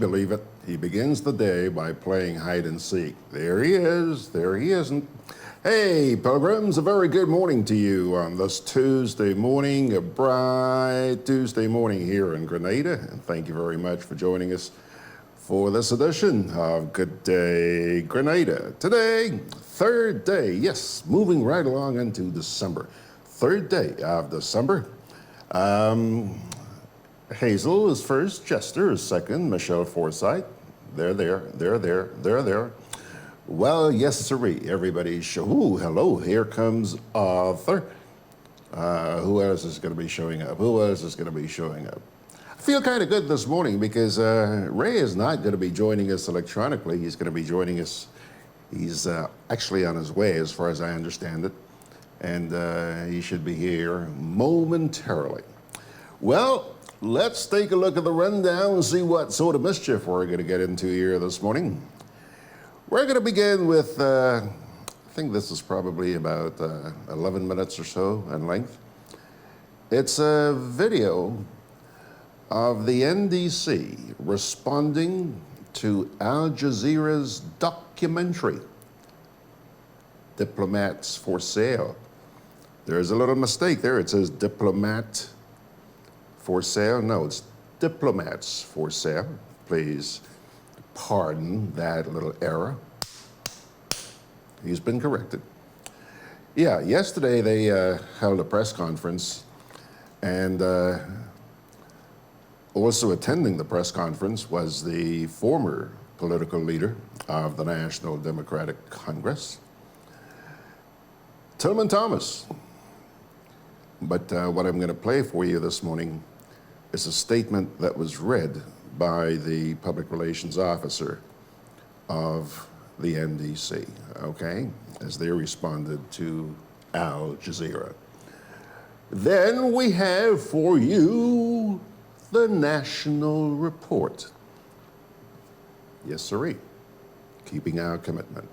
believe it? He begins the day by playing hide and seek. There he is, there he isn't. Hey, pilgrims, a very good morning to you on this Tuesday morning, a bright Tuesday morning here in Grenada. And thank you very much for joining us for this edition of Gudday Grenada. Today, third day, yes, moving right along into December. Third day of December. Hazel is first, Chester is second, Michelle Forsyth, they're there. Well, yes, sirree, everybody ooh, hello, here comes Arthur. Who else is going to be showing up? I feel kind of good this morning because Ray is not going to be joining us electronically. He's going to be joining us. He's actually on his way, as far as I understand it. And he should be here momentarily. Well, let's take a look at the rundown and see what sort of mischief we're going to get into here this morning. We're going to begin with, I think this is probably about 11 minutes or so in length. It's a video of the NDC responding to Al Jazeera's documentary, Diplomats for Sale. There's a little mistake there. It says Diplomat for Sale. No, it's Diplomats for Sale. Please pardon that little error. He's been corrected. Yeah, yesterday they held a press conference, and also attending the press conference was the former political leader of the National Democratic Congress, Tillman Thomas. But what I'm going to play for you this morning is a statement that was read by the public relations officer of the NDC, okay, as they responded to Al Jazeera. Then we have for you the National Report. Yes, sirree, keeping our commitment.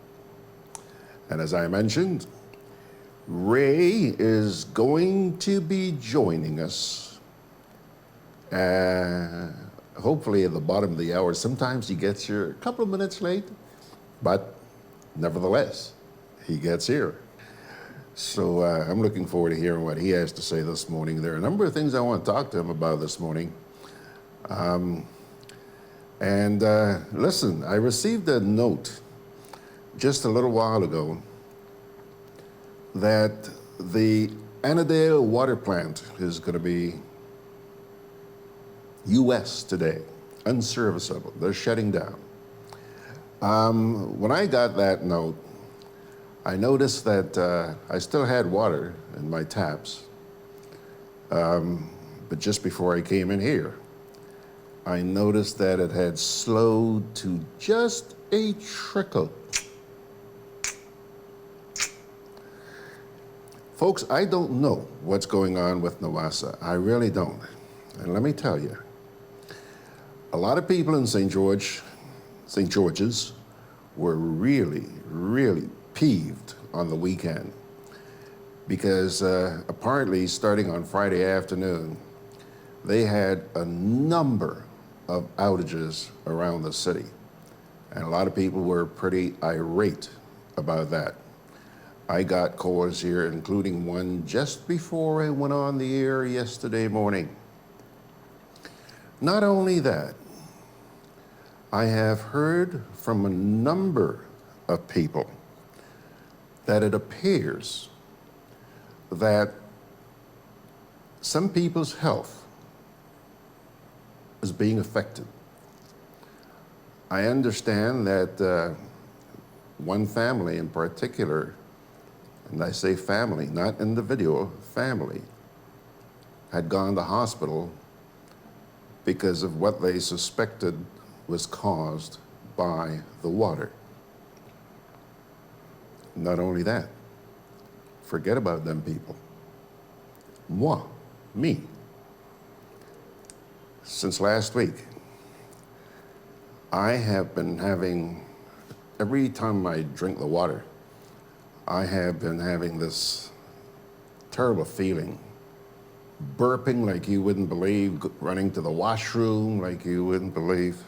And as I mentioned, Ray is going to be joining us hopefully at the bottom of the hour. Sometimes he gets here a couple of minutes late, but nevertheless, he gets here. So I'm looking forward to hearing what he has to say this morning. There are a number of things I want to talk to him about this morning. Listen, I received a note just a little while ago that the Annandale water plant is going to be U.S. today, unserviceable. They're shutting down. When I got that note, I noticed that I still had water in my taps. But just before I came in here, I noticed that it had slowed to just a trickle. Folks, I don't know what's going on with Nawasa. I really don't. And let me tell you, a lot of people in St. George's were really, really peeved on the weekend because apparently starting on Friday afternoon, they had a number of outages around the city. And a lot of people were pretty irate about that. I got calls here, including one just before I went on the air yesterday morning. Not only that, I have heard from a number of people that it appears that some people's health is being affected. I understand that one family in particular, and I say family, not individual, family, had gone to hospital because of what they suspected was caused by the water. Not only that, forget about them people. Me. Since last week, I have been having, every time I drink the water, I have been having this terrible feeling, burping like you wouldn't believe, running to the washroom like you wouldn't believe.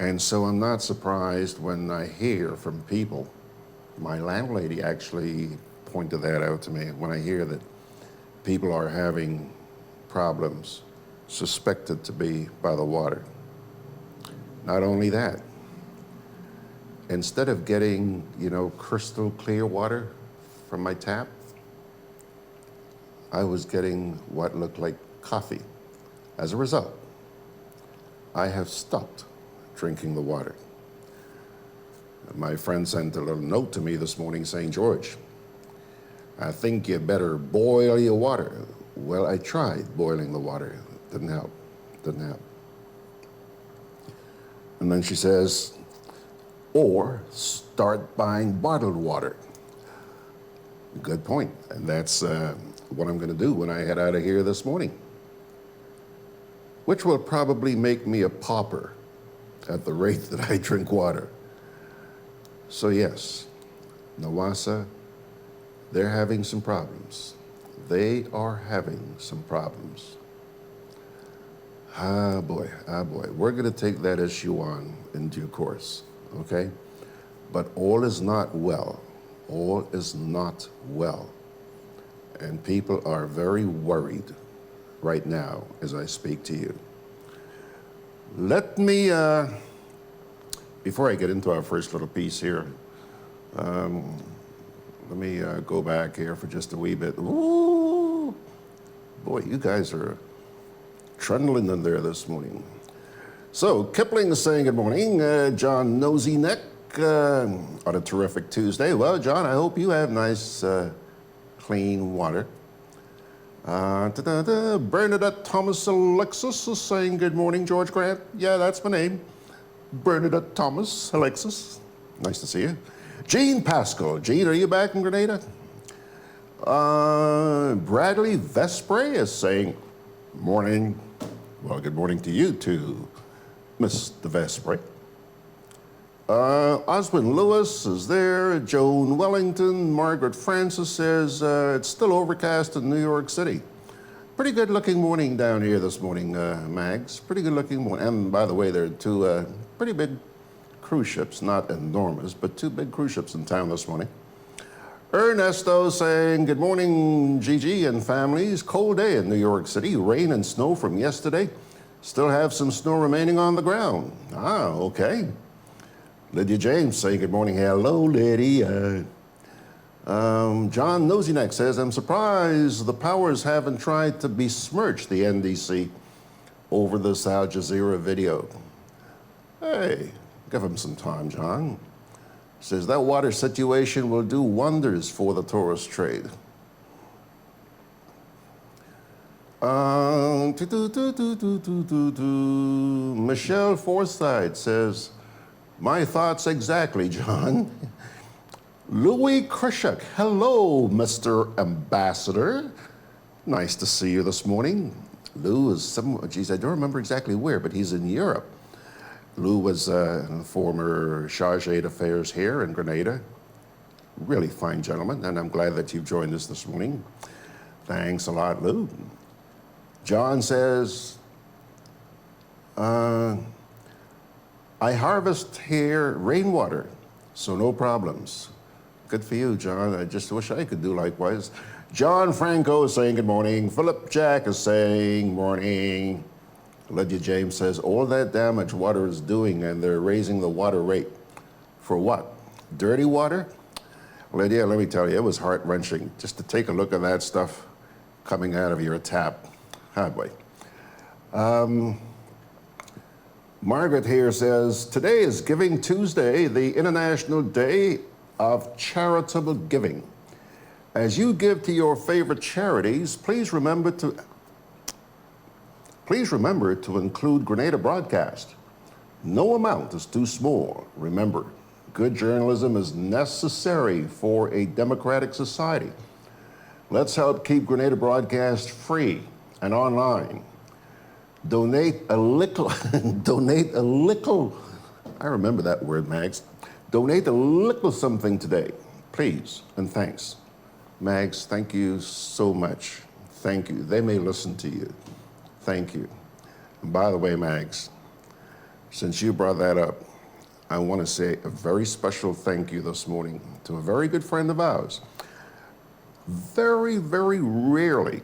And so I'm not surprised when I hear from people. My landlady actually pointed that out to me when I hear that people are having problems suspected to be by the water. Not only that, instead of getting, crystal clear water from my tap, I was getting what looked like coffee. As a result, I have stopped drinking the water. My friend sent a little note to me this morning saying, George, I think you better boil your water. Well, I tried boiling the water. Didn't help. And then she says, or start buying bottled water. Good point. And that's what I'm going to do when I head out of here this morning, which will probably make me a pauper at the rate that I drink water. So yes, Nawasa, they're having some problems. They are having some problems. Ah boy. We're going to take that issue on in due course, okay? But all is not well. All is not well. And people are very worried right now as I speak to you. Let me, before I get into our first little piece here, let me go back here for just a wee bit. Ooh, boy, you guys are trundling in there this morning. So Kipling is saying good morning. John Nosy Neck on a terrific Tuesday. Well, John, I hope you have nice, clean water. Bernadette Thomas Alexis is saying good morning, George Grant. Yeah, that's my name. Bernadette Thomas Alexis. Nice to see you. Jean Pascal. Jean, are you back in Grenada? Bradley Vespre is saying morning. Well, good morning to you too, Mr. Vespre. Oswin Lewis is there. Joan Wellington. Margaret Francis says it's still overcast in New York City. Pretty good looking morning down here this morning, Mags. Pretty good looking morning. And by the way, there are two pretty big cruise ships, not enormous, but two big cruise ships in town this morning. Ernesto saying good morning, Gigi and families. Cold day in New York City. Rain and snow from yesterday. Still have some snow remaining on the ground. Ah, okay. Lydia James saying good morning. Hello, Lydia. John Nosynek says, I'm surprised the powers haven't tried to besmirch the NDC over this Al Jazeera video. Hey, give him some time, John. Says that water situation will do wonders for the tourist trade. Michelle Forsyth says, my thoughts exactly, John. Louis Krishak, hello, Mr. Ambassador. Nice to see you this morning. Lou is I don't remember exactly where, but he's in Europe. Lou was a former chargé d'affaires here in Grenada. Really fine gentleman, and I'm glad that you've joined us this morning. Thanks a lot, Lou. John says, I harvest here rainwater, so no problems. Good for you, John. I just wish I could do likewise. John Franco is saying good morning. Philip Jack is saying morning. Lydia James says all that damage water is doing and they're raising the water rate. For what? Dirty water? Lydia, let me tell you, it was heart-wrenching just to take a look at that stuff coming out of your tap. Ah, boy. Margaret here says, today is Giving Tuesday, the International Day of Charitable Giving. As you give to your favorite charities, please remember to include Grenada Broadcast. No amount is too small. Remember, good journalism is necessary for a democratic society. Let's help keep Grenada Broadcast free and online. Donate a little, I remember that word, Mags. Donate a little something today, please, and thanks. Mags, thank you so much. Thank you. They may listen to you. Thank you. And by the way, Mags, Since you brought that up, I want to say a very special thank you this morning to a very good friend of ours. Very, very rarely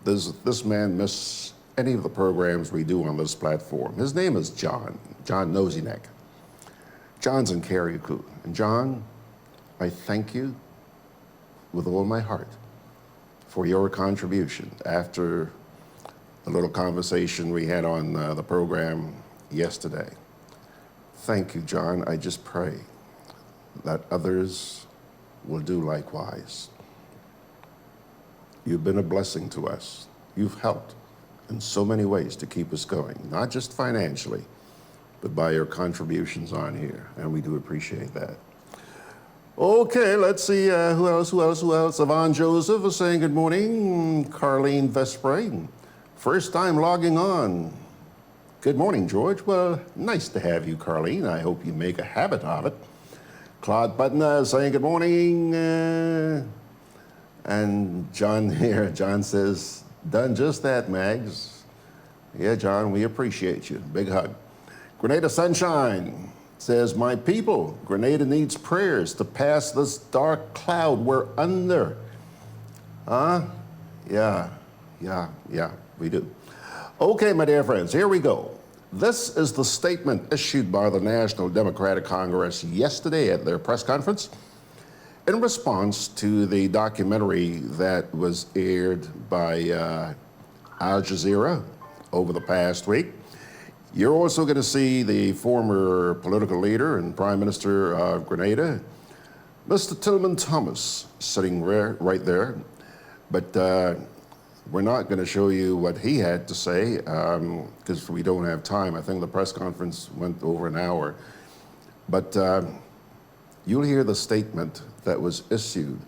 does this man miss any of the programs we do on this platform. His name is John Nosynek. John's in Carriacou. And John, I thank you with all my heart for your contribution after the little conversation we had on the program yesterday. Thank you, John. I just pray that others will do likewise. You've been a blessing to us. You've helped in so many ways to keep us going, not just financially, but by your contributions on here, and we do appreciate that. Okay, let's see, who else? Yvonne Joseph is saying good morning. Carlene Vespre, first time logging on. Good morning, George. Well, nice to have you, Carlene. I hope you make a habit of it. Claude Button is saying good morning. And John here, John says, done just that, Mags. Yeah, John, we appreciate you. Big hug. Grenada Sunshine says, my people, Grenada needs prayers to pass this dark cloud we're under. Huh? Yeah, we do. Okay, my dear friends, here we go. This is the statement issued by the National Democratic Congress yesterday at their press conference in response to the documentary that was aired by Al Jazeera over the past week. You're also going to see the former political leader and Prime Minister of Grenada, Mr. Tillman Thomas, sitting right there. But we're not going to show you what he had to say because we don't have time. I think the press conference went over an hour. But you'll hear the statement that was issued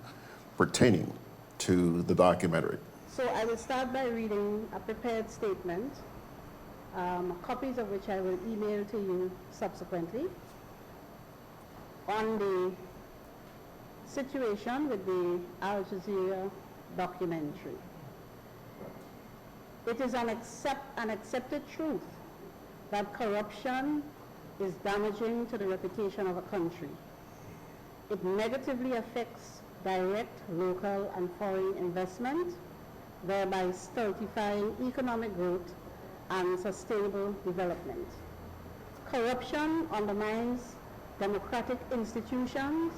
pertaining to the documentary. So I will start by reading a prepared statement, copies of which I will email to you subsequently, on the situation with the Al Jazeera documentary. It is an accepted truth that corruption is damaging to the reputation of a country. It negatively affects direct local and foreign investment, thereby stultifying economic growth and sustainable development. Corruption undermines democratic institutions,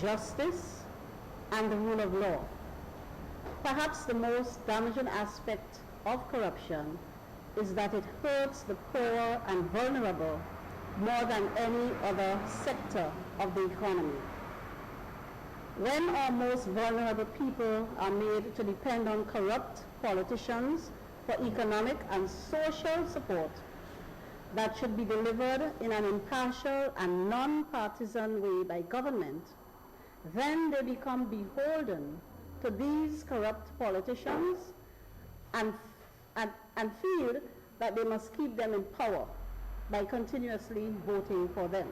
justice, and the rule of law. Perhaps the most damaging aspect of corruption is that it hurts the poor and vulnerable more than any other sector of the economy. When our most vulnerable people are made to depend on corrupt politicians for economic and social support that should be delivered in an impartial and non-partisan way by government, then they become beholden to these corrupt politicians and feel that they must keep them in power by continuously voting for them.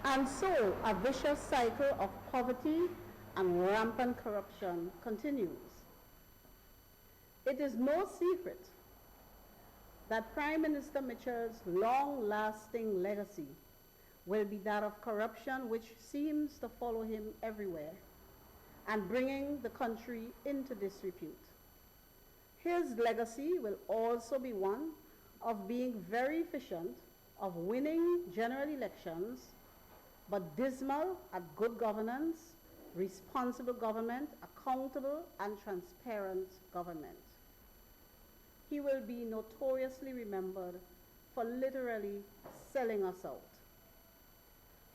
And so a vicious cycle of poverty and rampant corruption continues. It is no secret that Prime Minister Mitchell's long-lasting legacy will be that of corruption, which seems to follow him everywhere and bringing the country into disrepute. His legacy will also be one of being very efficient, of winning general elections, but dismal at good governance, responsible government, accountable and transparent government. He will be notoriously remembered for literally selling us out.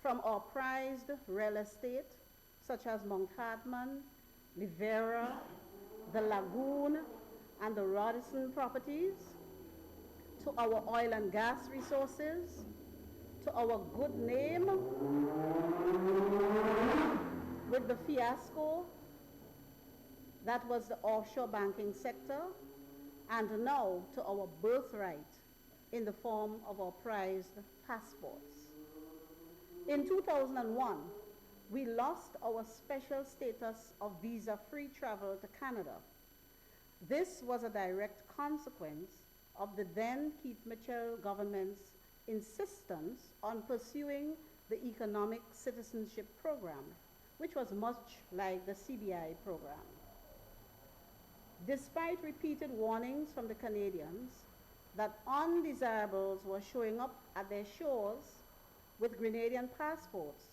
From our prized real estate, such as Mount Hartman, Rivera, the Lagoon, and the Radisson properties, to our oil and gas resources, to our good name with the fiasco that was the offshore banking sector, and now to our birthright in the form of our prized passports. In 2001, we lost our special status of visa-free travel to Canada. This was a direct consequence of the then Keith Mitchell government's insistence on pursuing the Economic Citizenship Program, which was much like the CBI program. Despite repeated warnings from the Canadians that undesirables were showing up at their shores with Grenadian passports,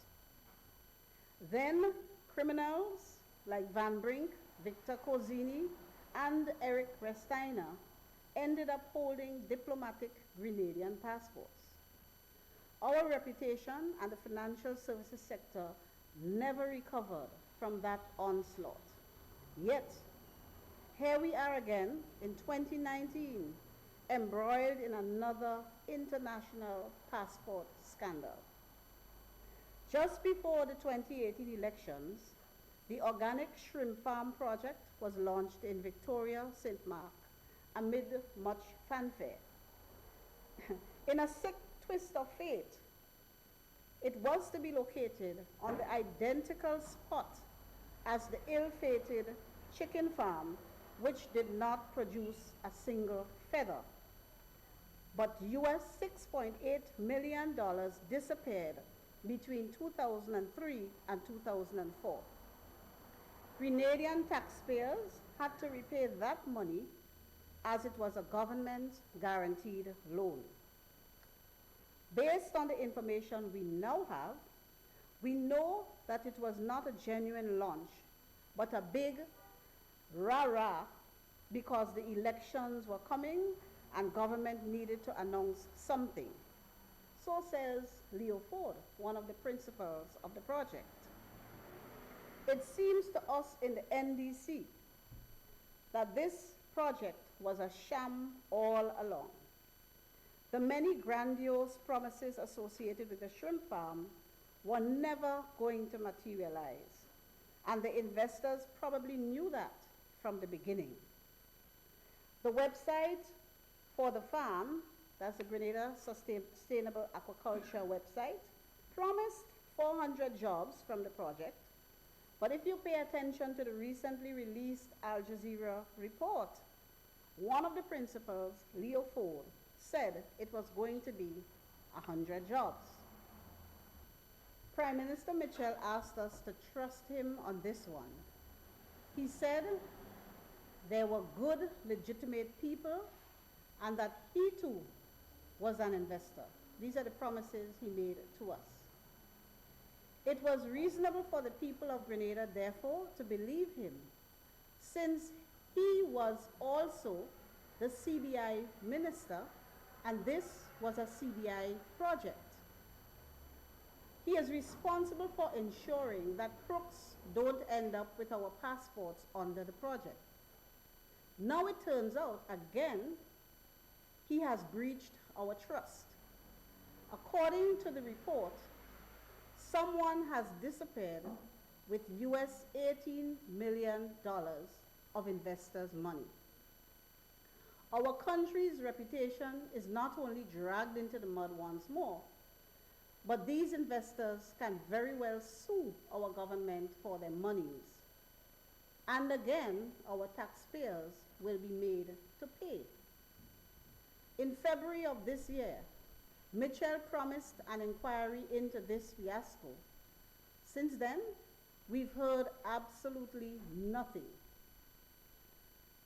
then criminals like Van Brink, Victor Cozzini, and Eric Restainer ended up holding diplomatic Grenadian passports. Our reputation and the financial services sector never recovered from that onslaught. Yet, here we are again in 2019, embroiled in another international passport scandal. Just before the 2018 elections, the organic shrimp farm project was launched in Victoria, St. Mark, amid much fanfare. In a sick twist of fate, it was to be located on the identical spot as the ill-fated chicken farm, which did not produce a single feather. But US $6.8 million disappeared between 2003 and 2004. Grenadian taxpayers had to repay that money as it was a government-guaranteed loan. Based on the information we now have, we know that it was not a genuine launch, but a big rah-rah because the elections were coming and government needed to announce something. So says Leo Ford, one of the principals of the project. It seems to us in the NDC that this project was a sham all along. The many grandiose promises associated with the shrimp farm were never going to materialize, and the investors probably knew that from the beginning. The website for the farm, that's the Grenada Sustainable Aquaculture website, promised 400 jobs from the project. But if you pay attention to the recently released Al Jazeera report, one of the principals, Leo Ford, said it was going to be 100 jobs. Prime Minister Mitchell asked us to trust him on this one. He said there were good, legitimate people and that he too was an investor. These are the promises he made to us. It was reasonable for the people of Grenada, therefore, to believe him, since he was also the CBI minister, and this was a CBI project. He is responsible for ensuring that crooks don't end up with our passports under the project. Now it turns out, again, he has breached our trust. According to the report, someone has disappeared with US $18 million of investors' money. Our country's reputation is not only dragged into the mud once more, but these investors can very well sue our government for their monies. And again, our taxpayers will be made to pay. In February of this year, Mitchell promised an inquiry into this fiasco. Since then, we've heard absolutely nothing.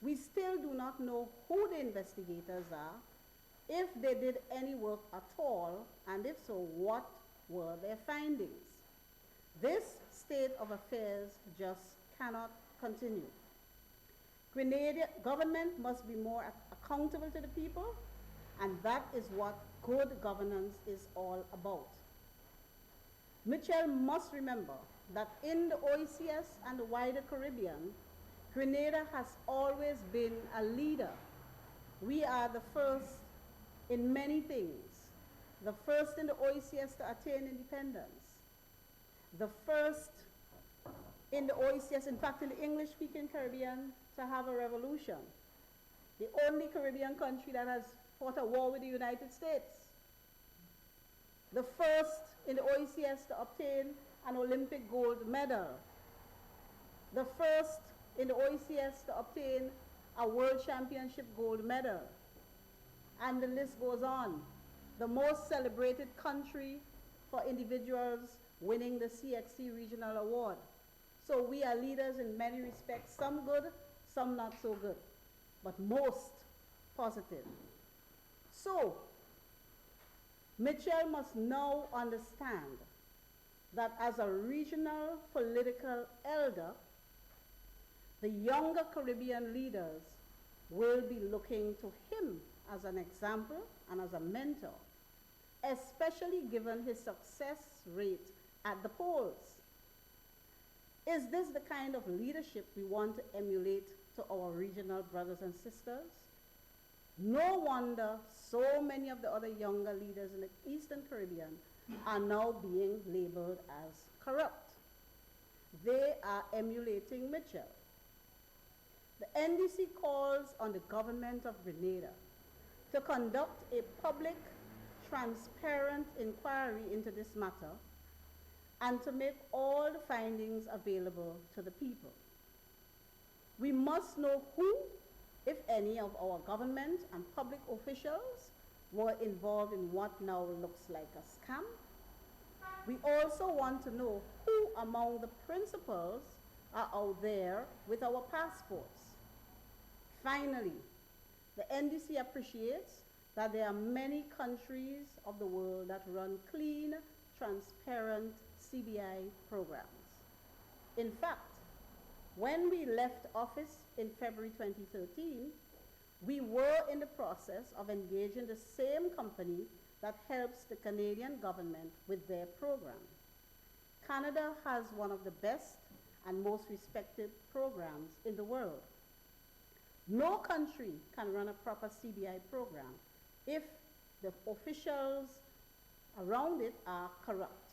We still do not know who the investigators are, if they did any work at all, and if so, what were their findings. This state of affairs just cannot continue. Grenada government must be more accountable to the people, and that is what good governance is all about. Mitchell must remember that in the OECS and the wider Caribbean, Grenada has always been a leader. We are the first in many things. The first in the OECS to attain independence. The first in the OECS, in fact, in the English-speaking Caribbean, to have a revolution. The only Caribbean country that has fought a war with the United States. The first in the OECS to obtain an Olympic gold medal. The first in the OECS to obtain a World Championship gold medal. And the list goes on. the most celebrated country for individuals winning the CXC Regional Award. So we are leaders in many respects, some good, some not so good, but most positive. So, Mitchell must now understand that as a regional political elder, the younger Caribbean leaders will be looking to him as an example and as a mentor, especially given his success rate at the polls. Is this the kind of leadership we want to emulate to our regional brothers and sisters? No wonder so many of the other younger leaders in the Eastern Caribbean are now being labeled as corrupt. They are emulating Mitchell. The NDC calls on the government of Grenada to conduct a public, transparent inquiry into this matter and to make all the findings available to the people. We must know who, if any, of our government and public officials were involved in what now looks like a scam. We also want to know who among the principals are out there with our passports. Finally, the NDC appreciates that there are many countries of the world that run clean, transparent CBI programs. In fact, when we left office in February 2013, we were in the process of engaging the same company that helps the Canadian government with their program. Canada has one of the best and most respected programs in the world. No country can run a proper CBI program if the officials around it are corrupt.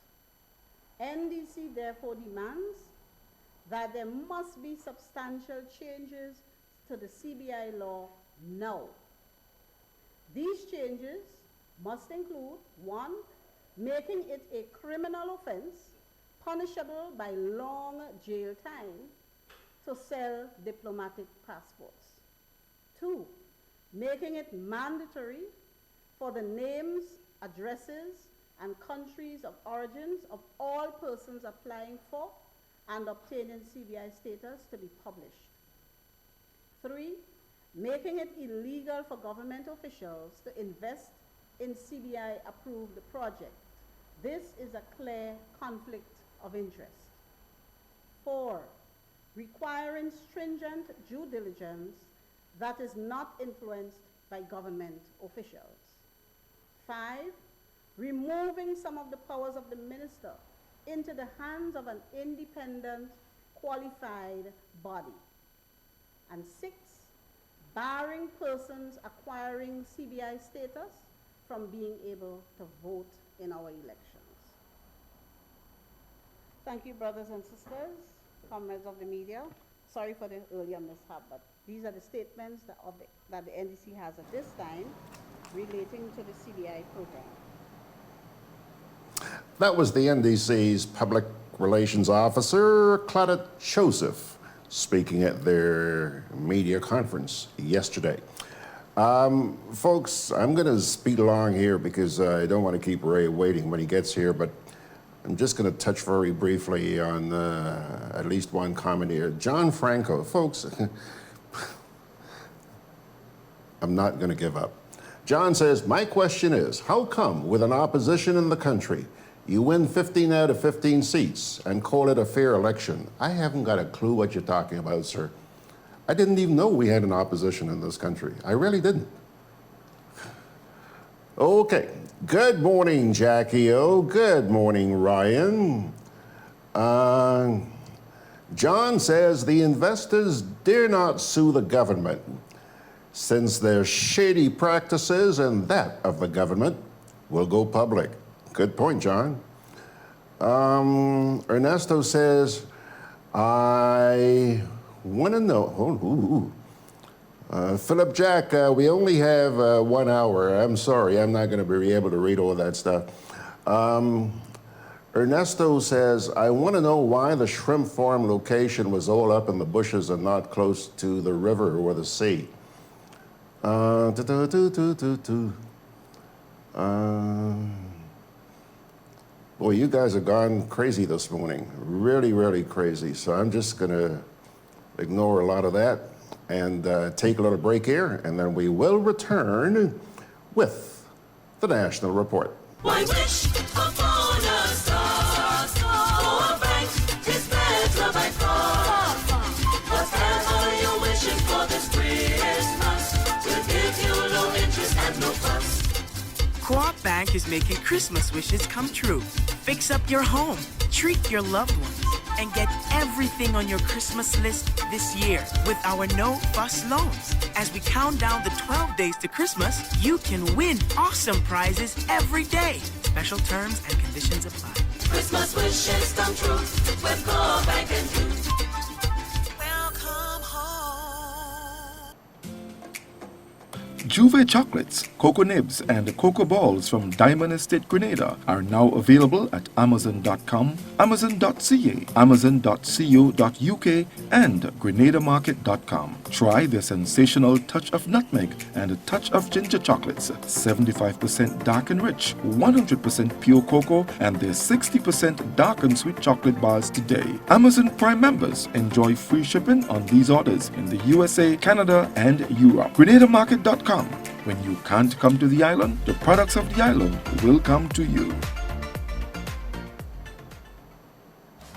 NDC therefore demands that there must be substantial changes to the CBI law now. These changes must include, 1, making it a criminal offense punishable by long jail time to sell diplomatic passports. 2, making it mandatory for the names, addresses, and countries of origins of all persons applying for and obtaining CBI status to be published. 3, making it illegal for government officials to invest in CBI-approved project. This is a clear conflict of interest. 4, requiring stringent due diligence that is not influenced by government officials. 5, removing some of the powers of the minister into the hands of an independent, qualified body. And 6, barring persons acquiring CBI status from being able to vote in our elections. Thank you, brothers and sisters, comrades of the media. Sorry for the earlier mishap, but these are the statements that the NDC has at this time relating to the CBI program. That was the NDC's Public Relations Officer, Claudette Joseph, speaking at their media conference yesterday. Folks, I'm going to speed along here because I don't want to keep Ray waiting when he gets here, but I'm just going to touch very briefly on at least one comment here. John Franco, folks, I'm not going to give up. John says, my question is, how come with an opposition in the country, you win 15 out of 15 seats and call it a fair election? I haven't got a clue what you're talking about, sir. I didn't even know we had an opposition in this country. I really didn't. Okay. Good morning, Jackie O. Good morning, Ryan. John says the investors dare not sue the government since their shady practices and that of the government will go public. Good point, John. Ernesto says, I want to know, Philip Jack, we only have 1 hour. I'm sorry, I'm not going to be able to read all that stuff. Ernesto says, I want to know why the shrimp farm location was all up in the bushes and not close to the river or the sea. Boy, you guys have gone crazy this morning. Really, really crazy. So I'm just going to ignore a lot of that and take a little break here, and then we will return with the National Report. Why wish upon a star? For a bank is better by far. Whatever you're wishing for this Christmas, will give you low interest and no fuss. Co-op Bank is making Christmas wishes come true. Fix up your home, treat your loved ones, and get everything on your Christmas list this year with our no-fuss loans. As we count down the 12 days to Christmas, you can win awesome prizes every day. Special terms and conditions apply. Christmas wishes come true with Co-op Bank and you. Welcome home. Juve chocolates, cocoa nibs, and cocoa balls from Diamond Estate Grenada are now available at Amazon.com, Amazon.ca, Amazon.co.uk, and GrenadaMarket.com. Try their sensational touch of nutmeg and a touch of ginger chocolates, 75% dark and rich, 100% pure cocoa, and their 60% dark and sweet chocolate bars today. Amazon Prime members enjoy free shipping on these orders in the USA, Canada, and Europe. GrenadaMarket.com. When you can't come to the island, the products of the island will come to you.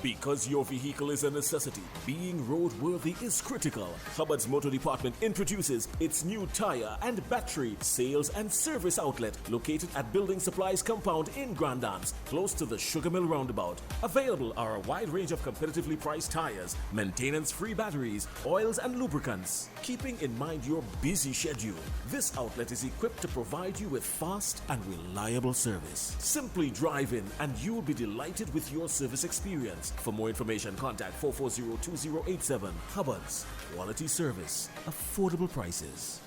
Because your vehicle is a necessity, being roadworthy is critical. Hubbard's Motor Department introduces its new tire and battery sales and service outlet located at Building Supplies Compound in Grand Anse, close to the Sugar Mill Roundabout. Available are a wide range of competitively priced tires, maintenance-free batteries, oils and lubricants. Keeping in mind your busy schedule, this outlet is equipped to provide you with fast and reliable service. Simply drive in and you'll be delighted with your service experience. For more information, contact 440-2087. Hubbard's, quality service, affordable prices.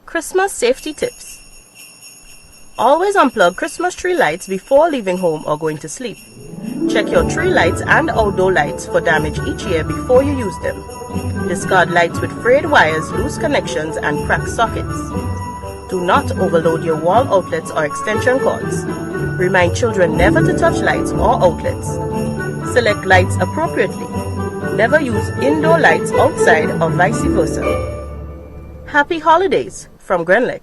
Christmas safety tips. Always unplug Christmas tree lights before leaving home or going to sleep. Check your tree lights and outdoor lights for damage each year before you use them. Discard lights with frayed wires, loose connections, and cracked sockets. Do not overload your wall outlets or extension cords. Remind children never to touch lights or outlets. Select lights appropriately. Never use indoor lights outside or vice versa. Happy holidays from Grenlec.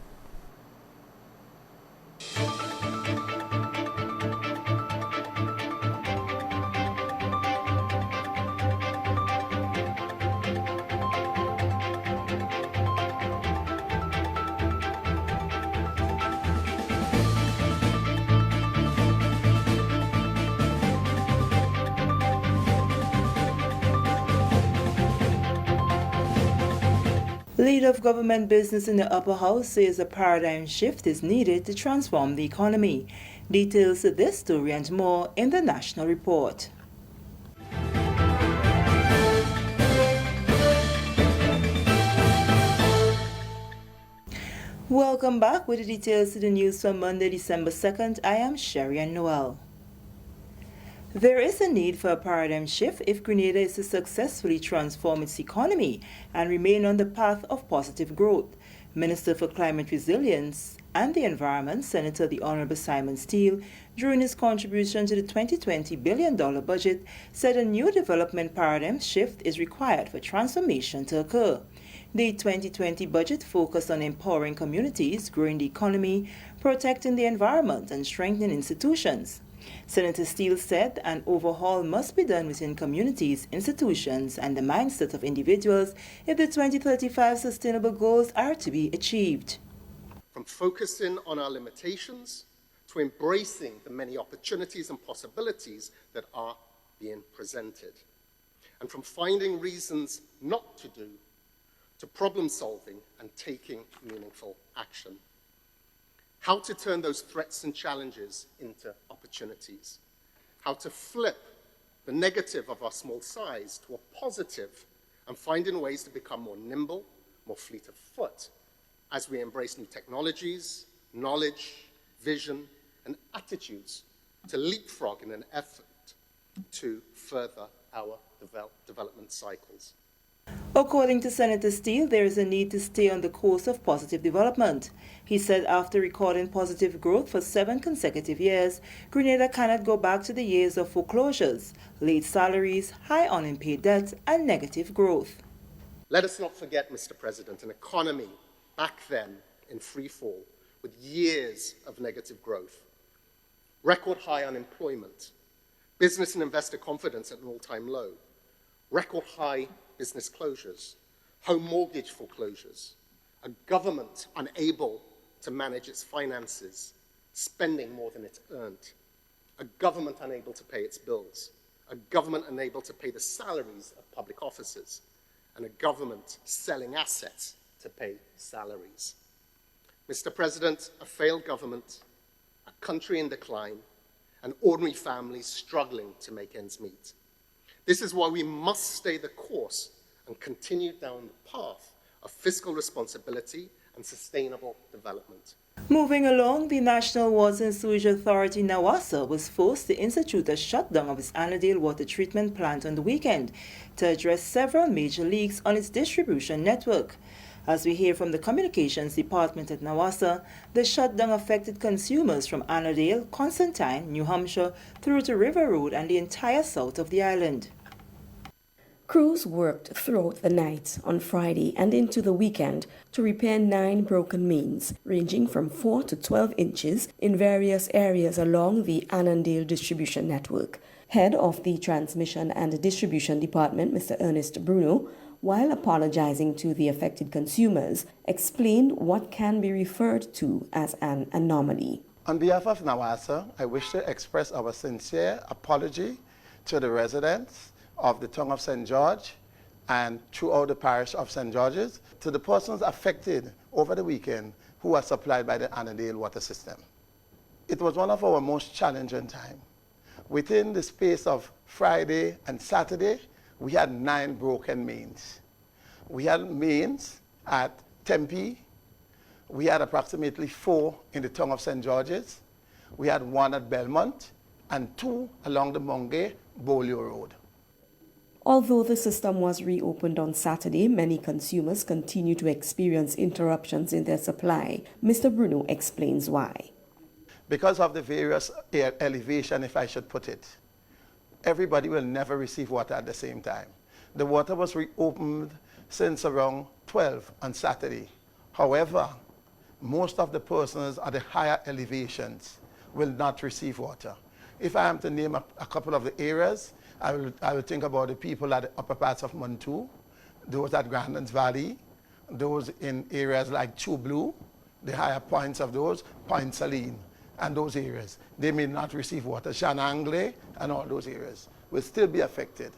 Leader of government business in the upper house says a paradigm shift is needed to transform the economy. Details of this story and more in the National Report. Welcome back with the details to the news for Monday, December 2nd. I am Sherry Ann Noel. There is a need for a paradigm shift if Grenada is to successfully transform its economy and remain on the path of positive growth. Minister for Climate Resilience and the Environment, Senator the Honorable Simon Steele, during his contribution to the 2020 $1 billion budget, said a new development paradigm shift is required for transformation to occur. The 2020 budget focused on empowering communities, growing the economy, protecting the environment, and strengthening institutions. Senator Steele said an overhaul must be done within communities, institutions, and the mindset of individuals if the 2035 sustainable goals are to be achieved. From focusing on our limitations to embracing the many opportunities and possibilities that are being presented. And from finding reasons not to do to problem solving and taking meaningful action. How to turn those threats and challenges into opportunities. How to flip the negative of our small size to a positive and finding ways to become more nimble, more fleet of foot as we embrace new technologies, knowledge, vision, and attitudes to leapfrog in an effort to further our development cycles. According to Senator Steele, there is a need to stay on the course of positive development. He said after recording positive growth for 7 consecutive years, Grenada cannot go back to the years of foreclosures, late salaries, high unpaid debts, and negative growth. Let us not forget, Mr. President, an economy back then in free fall with years of negative growth, record high unemployment, business and investor confidence at an all-time low, record high business closures, home mortgage foreclosures, a government unable to manage its finances, spending more than it earned, a government unable to pay its bills, a government unable to pay the salaries of public officers, and a government selling assets to pay salaries. Mr. President, a failed government, a country in decline, and ordinary families struggling to make ends meet. This is why we must stay the course and continue down the path of fiscal responsibility and sustainable development. Moving along, the National Water and Sewage Authority, NAWASA, was forced to institute a shutdown of its Annandale water treatment plant on the weekend to address several major leaks on its distribution network. As we hear from the Communications Department at NAWASA, the shutdown affected consumers from Annandale, Constantine, New Hampshire, through to River Road and the entire south of the island. Crews worked throughout the night on Friday and into the weekend to repair 9 broken mains, ranging from 4 to 12 inches in various areas along the Annandale distribution network. Head of the Transmission and Distribution Department, Mr. Ernest Bruno, while apologizing to the affected consumers, explained what can be referred to as an anomaly. On behalf of NAWASA, I wish to express our sincere apology to the residents of the town of St. George and throughout the parish of St. George's, to the persons affected over the weekend who are supplied by the Annandale water system. It was one of our most challenging times. Within the space of Friday and Saturday, we had 9 broken mains. We had mains at Tempe. We had approximately 4 in the town of St. George's. We had 1 at Belmont and 2 along the Mongay-Bolio Road. Although the system was reopened on Saturday, many consumers continue to experience interruptions in their supply. Mr. Bruno explains why. Because of the various elevation, if I should put it, everybody will never receive water at the same time. The water was reopened since around 12 on Saturday. However, most of the persons at the higher elevations will not receive water. If I am to name a couple of the areas, I will think about the people at the upper parts of Montu, those at Grandlands Valley, those in areas like Chublu, the higher points of those, Point Saline, and those areas. They may not receive water. Shanangle and all those areas will still be affected.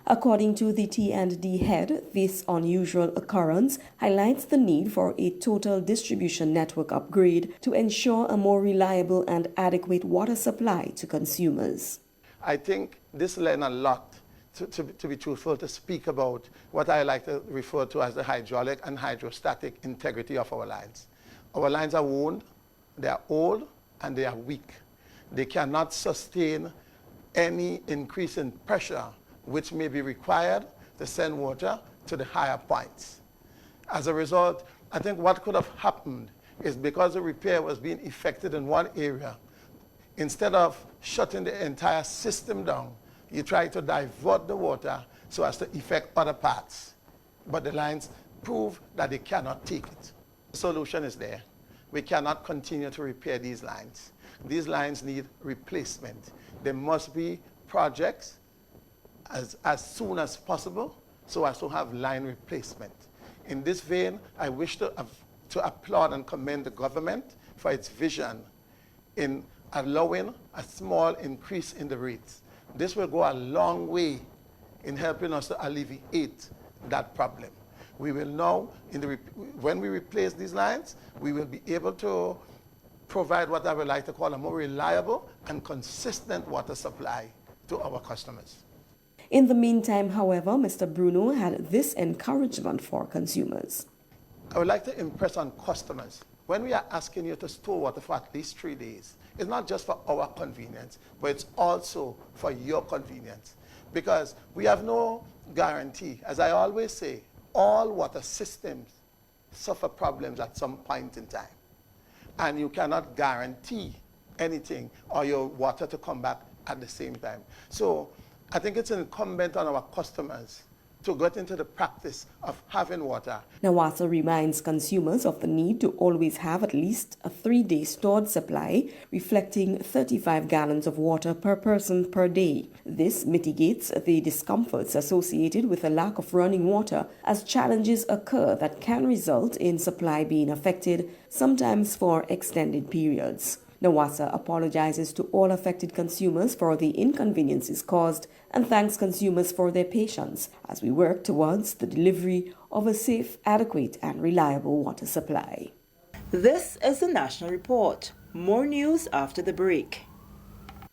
According to the T&D head, this unusual occurrence highlights the need for a total distribution network upgrade to ensure a more reliable and adequate water supply to consumers. I think this lends a lot, to be truthful, to speak about what I like to refer to as the hydraulic and hydrostatic integrity of our lines. Our lines are worn, they are old, and they are weak. They cannot sustain any increase in pressure which may be required to send water to the higher points. As a result, I think what could have happened is because the repair was being effected in one area, instead of shutting the entire system down, you try to divert the water so as to affect other parts. But the lines prove that they cannot take it. The solution is there. We cannot continue to repair these lines. These lines need replacement. There must be projects as soon as possible so as to have line replacement. In this vein, I wish to applaud and commend the government for its vision in allowing a small increase in the rates. This will go a long way in helping us to alleviate that problem. We will now, when we replace these lines, we will be able to provide what I would like to call a more reliable and consistent water supply to our customers. In the meantime, however, Mr. Bruno had this encouragement for consumers. I would like to impress on customers, when we are asking you to store water for at least 3 days, it's not just for our convenience, but it's also for your convenience. Because we have no guarantee. As I always say, all water systems suffer problems at some point in time. And you cannot guarantee anything or your water to come back at the same time. So I think it's incumbent on our customers to get into the practice of having water. NAWASA reminds consumers of the need to always have at least a 3-day stored supply, reflecting 35 gallons of water per person per day. This mitigates the discomforts associated with a lack of running water, as challenges occur that can result in supply being affected, sometimes for extended periods. NAWASA apologizes to all affected consumers for the inconveniences caused and thanks consumers for their patience as we work towards the delivery of a safe, adequate, and reliable water supply. This is the National Report. More news after the break.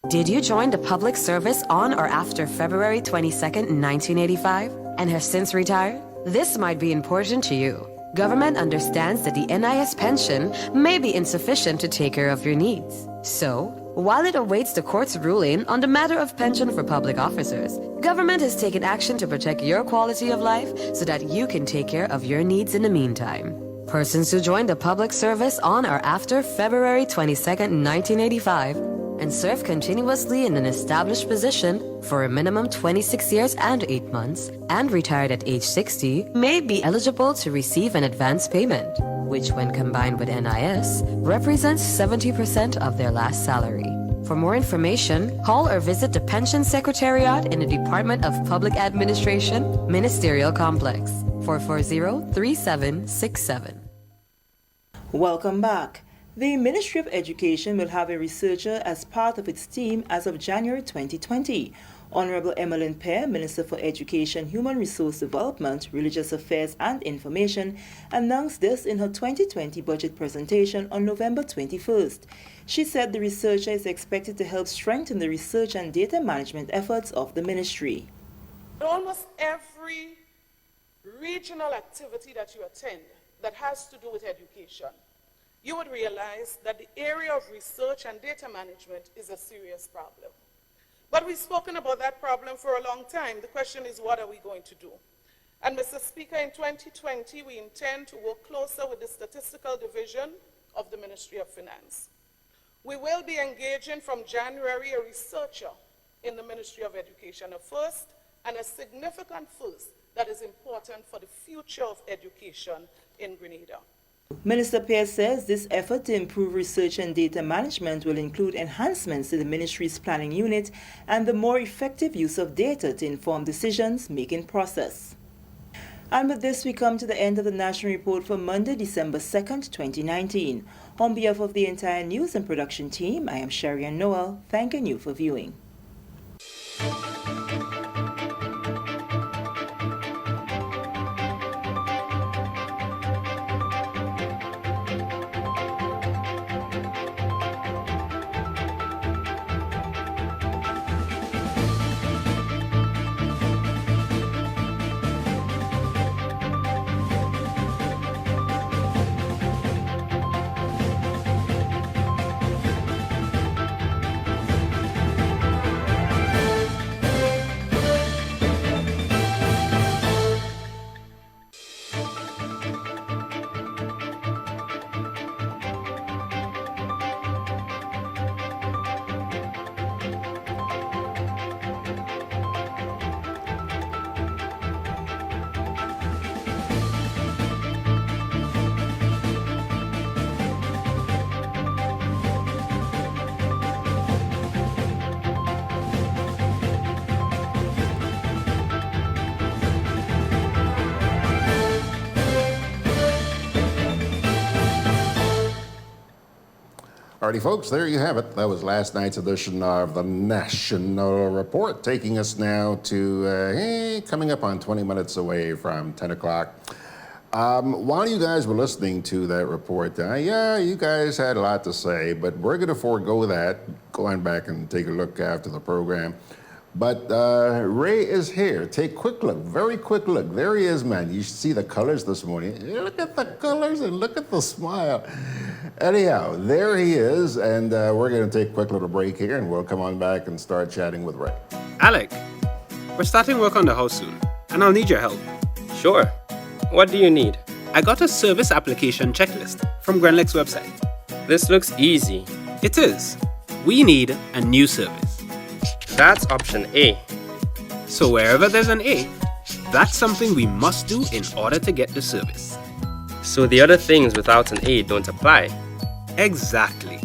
Did you join the public service on or after February 22nd, 1985 and have since retired? This might be important to you. Government understands that the NIS pension may be insufficient to take care of your needs. So, while it awaits the court's ruling on the matter of pension for public officers, government has taken action to protect your quality of life so that you can take care of your needs in the meantime. Persons who joined the public service on or after February 22nd, 1985 and serve continuously in an established position for a minimum 26 years and 8 months and retired at age 60 may be eligible to receive an advance payment, which when combined with NIS represents 70% of their last salary. For more information, call or visit the Pension Secretariat in the Department of Public Administration, Ministerial Complex, 440-3767. Welcome back. The Ministry of Education will have a researcher as part of its team as of January 2020. Honorable Emmeline Pear, Minister for Education, Human Resource Development, Religious Affairs and Information, announced this in her 2020 budget presentation on November 21st. She said the researcher is expected to help strengthen the research and data management efforts of the ministry. Almost every regional activity that you attend that has to do with education, you would realize that the area of research and data management is a serious problem. But we've spoken about that problem for a long time. The question is, what are we going to do? And Mr. Speaker, in 2020, we intend to work closer with the Statistical Division of the Ministry of Finance. We will be engaging from January a researcher in the Ministry of Education, a first and a significant first that is important for the future of education in Grenada. Minister Pear says this effort to improve research and data management will include enhancements to the ministry's planning unit and the more effective use of data to inform decisions-making process. And with this, we come to the end of the National Report for Monday, December 2nd, 2019. On behalf of the entire news and production team, I am Sherry-Ann Noel, thanking you for viewing. Alrighty, folks, there you have it. That was last night's edition of the National Report, taking us now to coming up on 20 minutes away from 10 o'clock. While you guys were listening to that report, yeah, you guys had a lot to say, but we're going to forego that, going back and take a look after the program. But Ray is here. Take a quick look, very quick look. There he is, man. You should see the colors this morning. Look at the colors and look at the smile. Anyhow, there he is, and we're going to take a quick little break here, and we'll come on back and start chatting with Ray. Alec, we're starting work on the house soon, and I'll need your help. Sure. What do you need? I got a service application checklist from Grenlec's website. This looks easy. It is. We need a new service. That's option A. So wherever there's an A, that's something we must do in order to get the service. So the other things without an A don't apply. Exactly.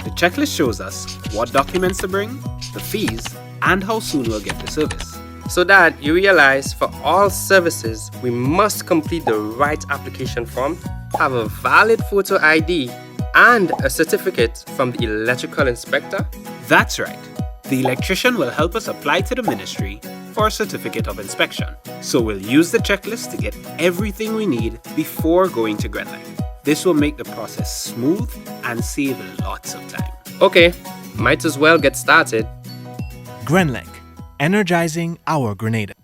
The checklist shows us what documents to bring, the fees, and how soon we'll get the service. So that you realize for all services, we must complete the right application form, have a valid photo ID, and a certificate from the electrical inspector? That's right. The electrician will help us apply to the ministry for a certificate of inspection. So we'll use the checklist to get everything we need before going to Grenlec. This will make the process smooth and save lots of time. Okay, might as well get started. Grenlec, energizing our Grenada.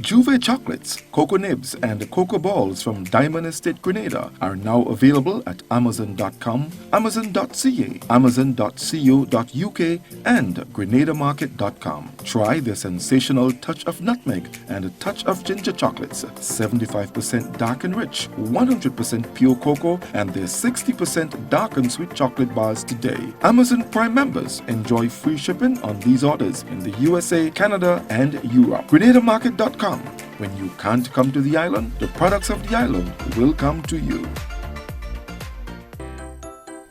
Juve chocolates, cocoa nibs, and cocoa balls from Diamond Estate Grenada are now available at Amazon.com, Amazon.ca, Amazon.co.uk, and GrenadaMarket.com. Try the sensational touch of nutmeg and a touch of ginger chocolates, 75% dark and rich, 100% pure cocoa, and their 60% dark and sweet chocolate bars today. Amazon Prime members enjoy free shipping on these orders in the USA, Canada, and Europe. GrenadaMarket.com. When you can't come to the island, the products of the island will come to you.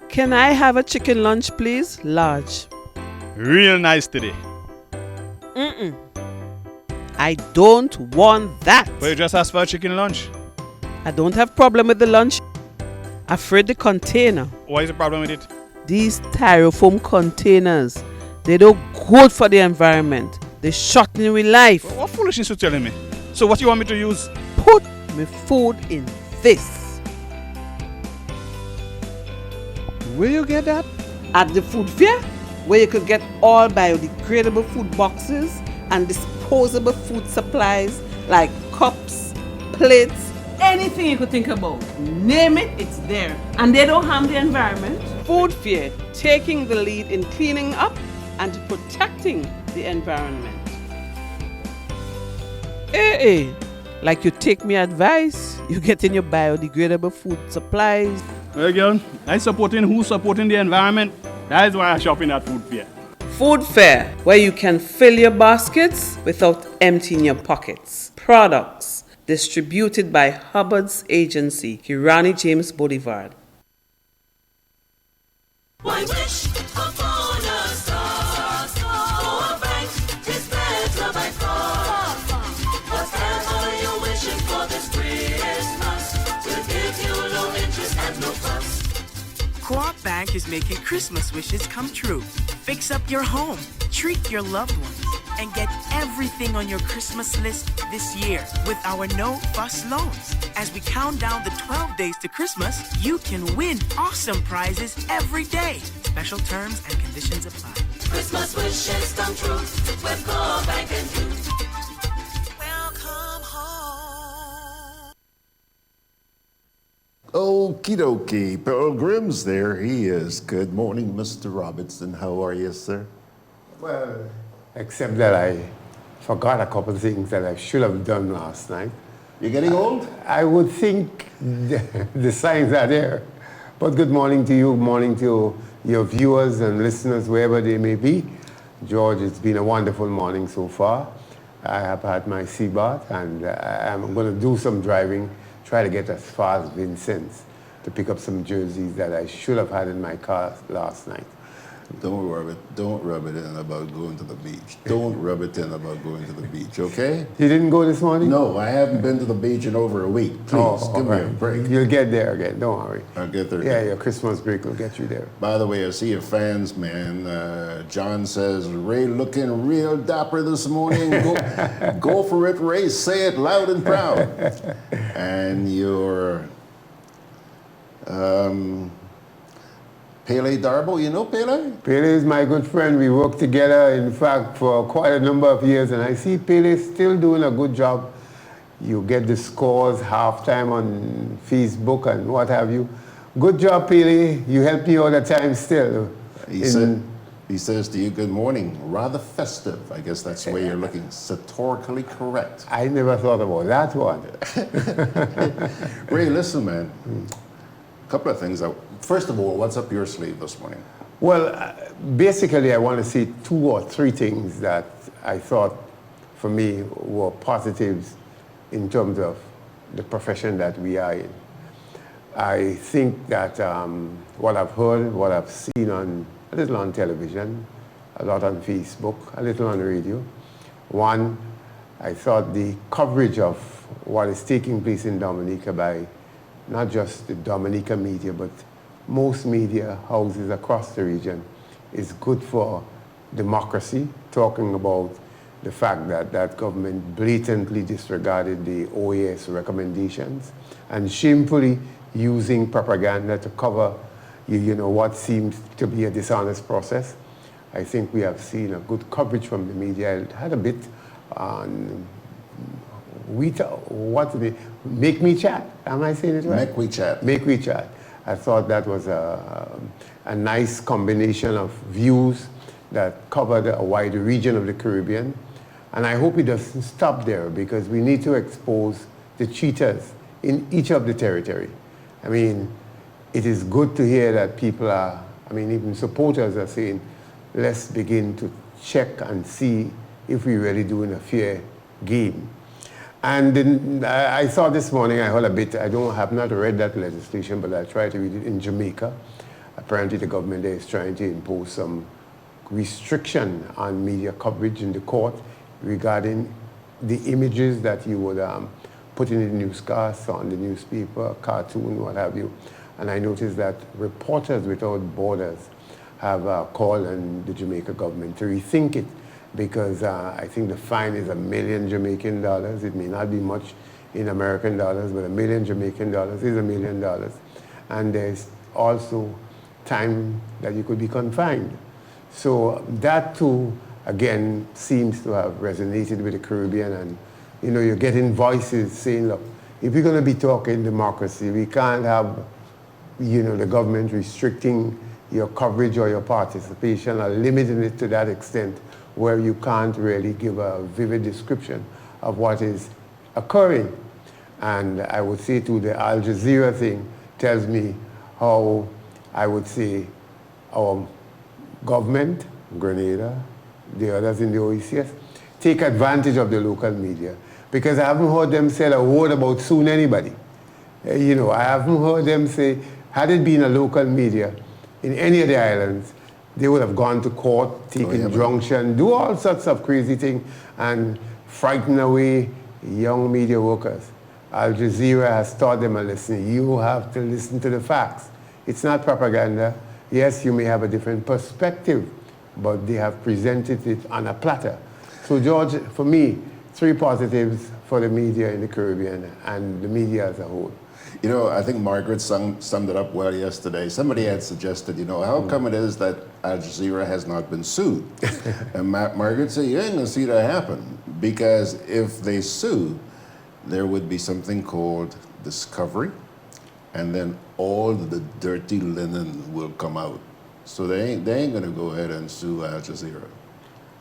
Can I have a chicken lunch, please? Large. Real nice today. I don't want that. But you just asked for a chicken lunch. I don't have problem with the lunch. Afraid the container. What is the problem with it? These styrofoam containers, they don't good for the environment. They shorten with life. What foolishness you telling me? So what you want me to use? Put my food in this. Where you get that? At the food fair, where you could get all biodegradable food boxes and disposable food supplies like cups, plates, anything you could think about. Name it, it's there. And they don't harm the environment. Food fair, taking the lead in cleaning up and protecting the environment. Hey, like you take me advice, you get in your biodegradable food supplies. Well, girl, I supporting who supporting the environment. That is why I shop in at food fair. Food fair, where you can fill your baskets without emptying your pockets. Products distributed by Hubbard's agency, Kirani James Boulevard. Why wish upon a star? For a bank is better by far. Whatever you're wishing for this Christmas will give you low interest and no fuss. Co-op Bank is making Christmas wishes come true. Fix up your home, treat your loved ones, and get everything on your Christmas list this year with our no-fuss loans. As we count down the 12 days to Christmas, you can win awesome prizes every day. Special terms and conditions apply. Christmas wishes come true with Co-op Bank and you. Okie dokie, Pilgrims, there he is. Good morning, Mr. Robertson. How are you, sir? Well, except that I forgot a couple of things that I should have done last night. You're getting old? I would think the signs are there. But good morning to you, good morning to your viewers and listeners, wherever they may be. George, it's been a wonderful morning so far. I have had my sea bath and I'm going to do some driving, try to get as far as Vincennes to pick up some jerseys that I should have had in my car last night. Don't rub it in about going to the beach. Don't rub it in about going to the beach, okay? You didn't go this morning? No, I haven't been to the beach in over a week. Please, give me a break. You'll get there again, don't worry. I'll get there. Yeah, your Christmas break will get you there. By the way, I see your fans, man. John says, Ray looking real dapper this morning. Go for it, Ray. Say it loud and proud. And your... Pele Darbo, you know Pele? Pele is my good friend. We worked together, in fact, for quite a number of years, and I see Pele still doing a good job. You get the scores halftime on Facebook and what have you. Good job, Pele. You help me all the time still. He says to you, good morning, rather festive. I guess that's the way you're looking, satirically correct. I never thought about that one. Ray, listen, man, a couple of things. First of all, what's up your sleeve this morning? Well, basically, I want to see 2 or 3 things that I thought, for me, were positives in terms of the profession that we are in. I think that what I've heard, what I've seen a little on television, a lot on Facebook, a little on radio. One, I thought the coverage of what is taking place in Dominica by not just the Dominica media, but most media houses across the region is good for democracy, talking about the fact that that government blatantly disregarded the OAS recommendations and shamefully using propaganda to cover what seems to be a dishonest process. I think we have seen a good coverage from the media. I had a bit on Make Me Chat. Am I saying it right? Make We Chat. Make We Chat. I thought that was a nice combination of views that covered a wide region of the Caribbean. And I hope it doesn't stop there, because we need to expose the cheaters in each of the territory. I mean, it is good to hear that people are, even supporters are saying, let's begin to check and see if we're really doing a fair game. And then I saw this morning, I heard a bit, I have not read that legislation, but I tried to read it in Jamaica. Apparently the government there is trying to impose some restriction on media coverage in the court regarding the images that you would put in the newscast, on the newspaper, cartoon, what have you. And I noticed that Reporters Without Borders have called on the Jamaica government to rethink it, because I think the fine is $1 million Jamaican dollars. It may not be much in American dollars, but $1 million Jamaican dollars is $1 million. And there's also time that you could be confined. So that too, again, seems to have resonated with the Caribbean. And you're getting voices saying, look, if we're going to be talking democracy, we can't have the government restricting your coverage or your participation or limiting it to that extent where you can't really give a vivid description of what is occurring. And I would say too, the Al Jazeera thing tells me how, I would say, our government, Grenada, the others in the OECS, take advantage of the local media. Because I haven't heard them say a word about suing anybody. I haven't heard them say, had it been a local media in any of the islands, they would have gone to court, taken injunction, do all sorts of crazy things, and frighten away young media workers. Al Jazeera has taught them a lesson. You have to listen to the facts. It's not propaganda. Yes, you may have a different perspective, but they have presented it on a platter. So, George, for me, 3 positives for the media in the Caribbean and the media as a whole. I think Margaret summed it up well yesterday. Somebody had suggested, how come it is that Al Jazeera has not been sued? And Margaret said, you ain't going to see that happen. Because if they sue, there would be something called discovery, and then all the dirty linen will come out. So they ain't going to go ahead and sue Al Jazeera.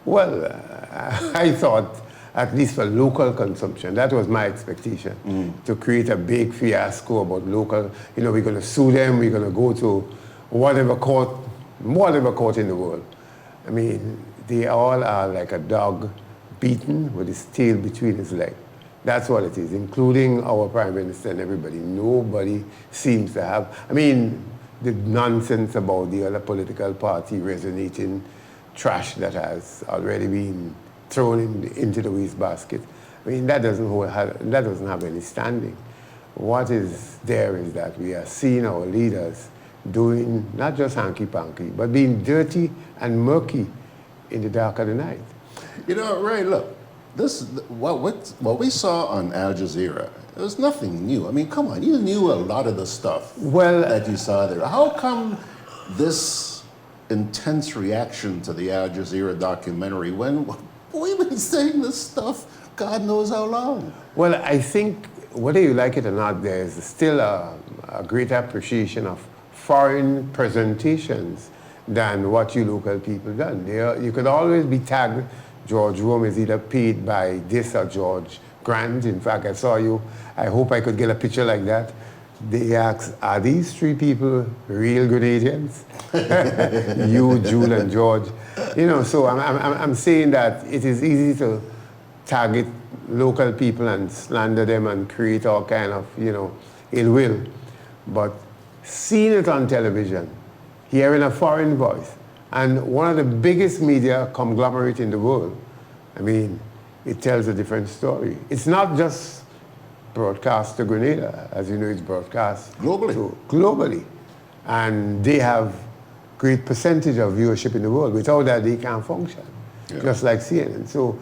Well, I thought, at least for local consumption, that was my expectation, to create a big fiasco about local, we're going to sue them, we're going to go to whatever court in the world. They all are like a dog beaten with his tail between his legs. That's what it is, including our Prime Minister and everybody. Nobody seems to have, the nonsense about the other political party resonating trash that has already been thrown into the wastebasket. That doesn't have any standing. What is there is that we are seeing our leaders doing not just hanky-panky, but being dirty and murky in the dark of the night. Ray, look, what we saw on Al Jazeera, it was nothing new. Come on, you knew a lot of the stuff that you saw there. How come this intense reaction to the Al Jazeera documentary when we've been saying this stuff God knows how long? Well, I think whether you like it or not, there's still a great appreciation of foreign presentations than what you local people done. You could always be tagged. George Rome is either paid by this or George Grant. In fact, I saw you. I hope I could get a picture like that. They asked, are these three people real Grenadians? You, June, and George. You know, so I'm saying that it is easy to target local people and slander them and create all kind of, you know, ill will. But seeing it on television, hearing a foreign voice, and one of the biggest media conglomerate in the world, I mean, it tells a different story. It's not just broadcast to Grenada, as you know, it's broadcast globally. And they have great percentage of viewership in the world. Without that, they can't function, just like CNN. So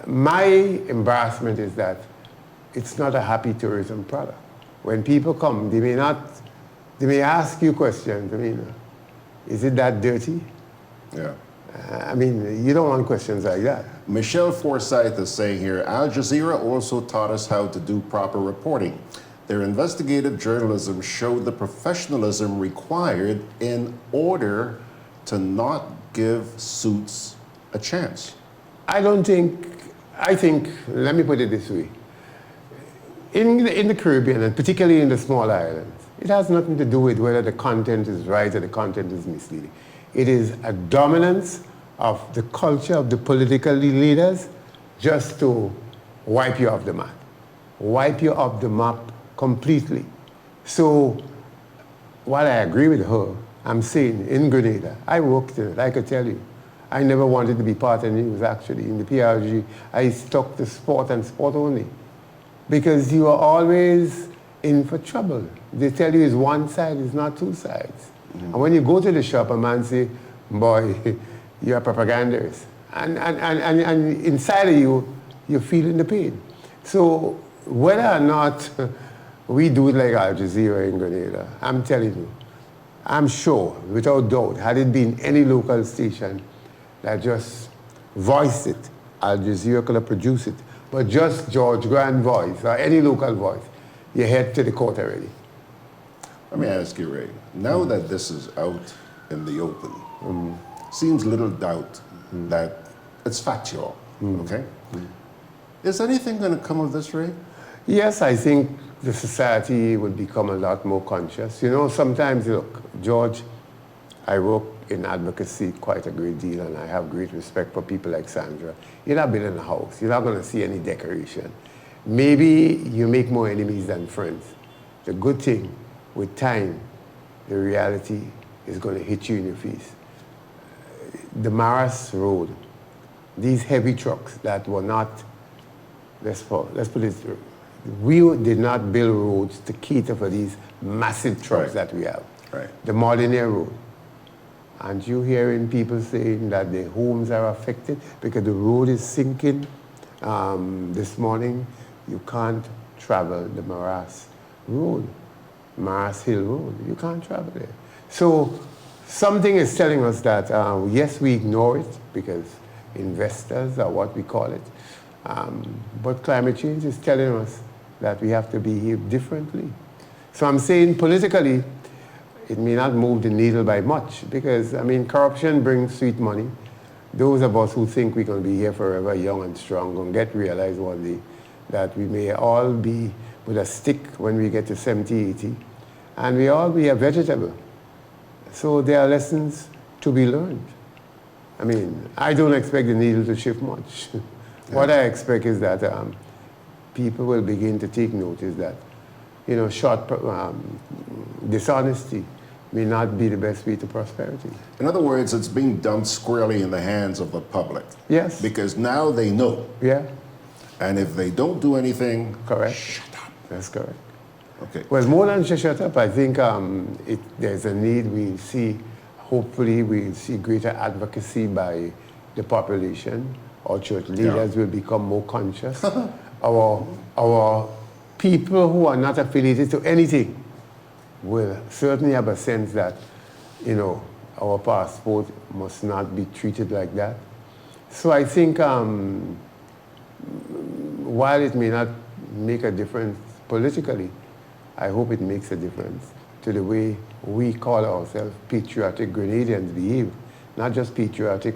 my embarrassment is that it's not a happy tourism product. When people come, they may ask you questions. I mean, is it that dirty? Yeah. I mean, you don't want questions like that. Michelle Forsyth is saying here, Al Jazeera also taught us how to do proper reporting. Their investigative journalism showed the professionalism required in order to not give suits a chance. I think, let me put it this way. In the Caribbean, and particularly in the small islands, it has nothing to do with whether the content is right or the content is misleading. It is a dominance of the culture of the political leaders just to wipe you off the map. Wipe you off the map completely. So while I agree with her, I'm saying in Grenada, I worked in it, I could tell you. I never wanted to be part of news, actually. In the PRG, I stuck to sport and sport only. Because you are always in for trouble. They tell you it's one side, it's not two sides. And when you go to the shop, a man say, boy, you're a propagandist. And inside of you, you're feeling the pain. So whether or not we do it like Al Jazeera in Grenada, I'm telling you, I'm sure, without doubt, had it been any local station that just voiced it, Al Jazeera could have produced it. But just George Grant voice or any local voice, you head to the court already. Let me ask you, Ray, now that this is out in the open, seems little doubt that it's factual, okay? Is anything going to come of this, Ray? Yes, I think the society will become a lot more conscious. You know, sometimes, look, George, I work in advocacy quite a great deal, and I have great respect for people like Sandra. You're not building a house. You're not going to see any decoration. Maybe you make more enemies than friends. The good thing, with time, the reality is going to hit you in your face. The Maras Road, these heavy trucks that were not, let's put it through. We did not build roads to cater for these massive trucks that we have. Right. The Molyneux Road. Aren't you hearing people saying that their homes are affected because the road is sinking? This morning, you can't travel the Maras Road, Maras Hill Road. You can't travel there. So something is telling us that, yes, we ignore it because investors are what we call it. But climate change is telling us that we have to behave differently. So I'm saying politically, it may not move the needle by much because, I mean, corruption brings sweet money. Those of us who think we're going to be here forever, young and strong, going to realize one day that we may all be with a stick when we get to 70, 80, and we all be a vegetable. So there are lessons to be learned. I mean, I don't expect the needle to shift much. What I expect is that people will begin to take notice that, you know, dishonesty may not be the best way to prosperity. In other words, it's being dumped squarely in the hands of the public. Yes. Because now they know. Yeah. And if they don't do anything, correct. Shut up. That's correct. Okay. Well, more than shut up, I think there's a need. We see, hopefully, we see greater advocacy by the population. Our church leaders will become more conscious. Our people who are not affiliated to anything will certainly have a sense that, you know, our passport must not be treated like that. So I think while it may not make a difference politically, I hope it makes a difference to the way we call ourselves patriotic Grenadians behave. Not just patriotic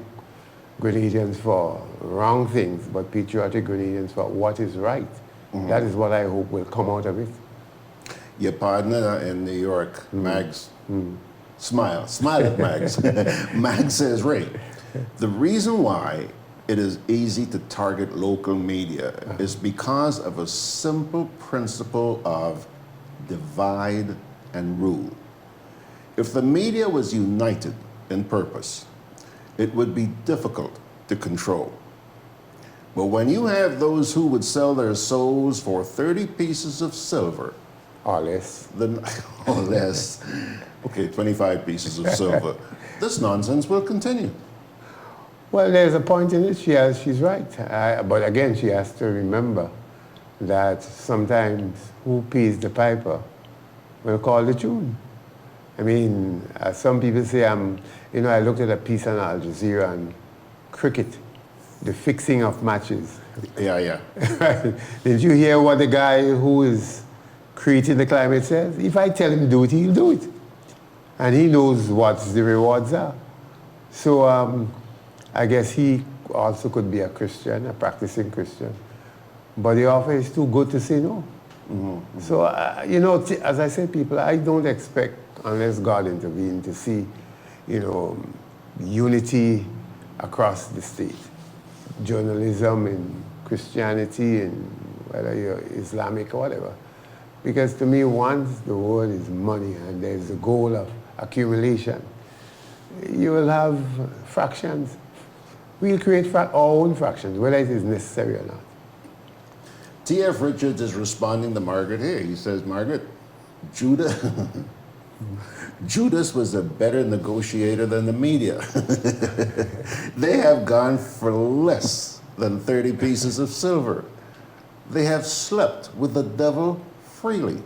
Grenadians for wrong things, but patriotic Grenadians for what is right. That is what I hope will come out of it. Your partner in New York, Mags, smile at Mags. Mags says, Ray, the reason why it is easy to target local media is because of a simple principle of divide and rule. If the media was united in purpose, it would be difficult to control. But when you have those who would sell their souls for 30 pieces of silver, or less, or less, okay, 25 pieces of silver, this nonsense will continue. Well, there's a point in it. She's right. But again, she has to remember that sometimes who pays the piper will call the tune. I mean, some people say I looked at a piece on Al Jazeera on cricket, the fixing of matches. Yeah. Did you hear what the guy who is creating the climate says? If I tell him do it, he'll do it. And he knows what the rewards are. So I guess he also could be a Christian, a practicing Christian. But the offer is too good to say no. So, as I said, people, I don't expect, unless God intervenes, to see, unity across the state. Journalism and Christianity and whether you're Islamic or whatever. Because to me, once the word is money and there's a goal of accumulation, you will have fractions. We'll create our own fractions, whether it is necessary or not. T.F. Richards is responding to Margaret here. He says, Margaret, Judas was a better negotiator than the media. They have gone for less than 30 pieces of silver. They have slept with the devil freely.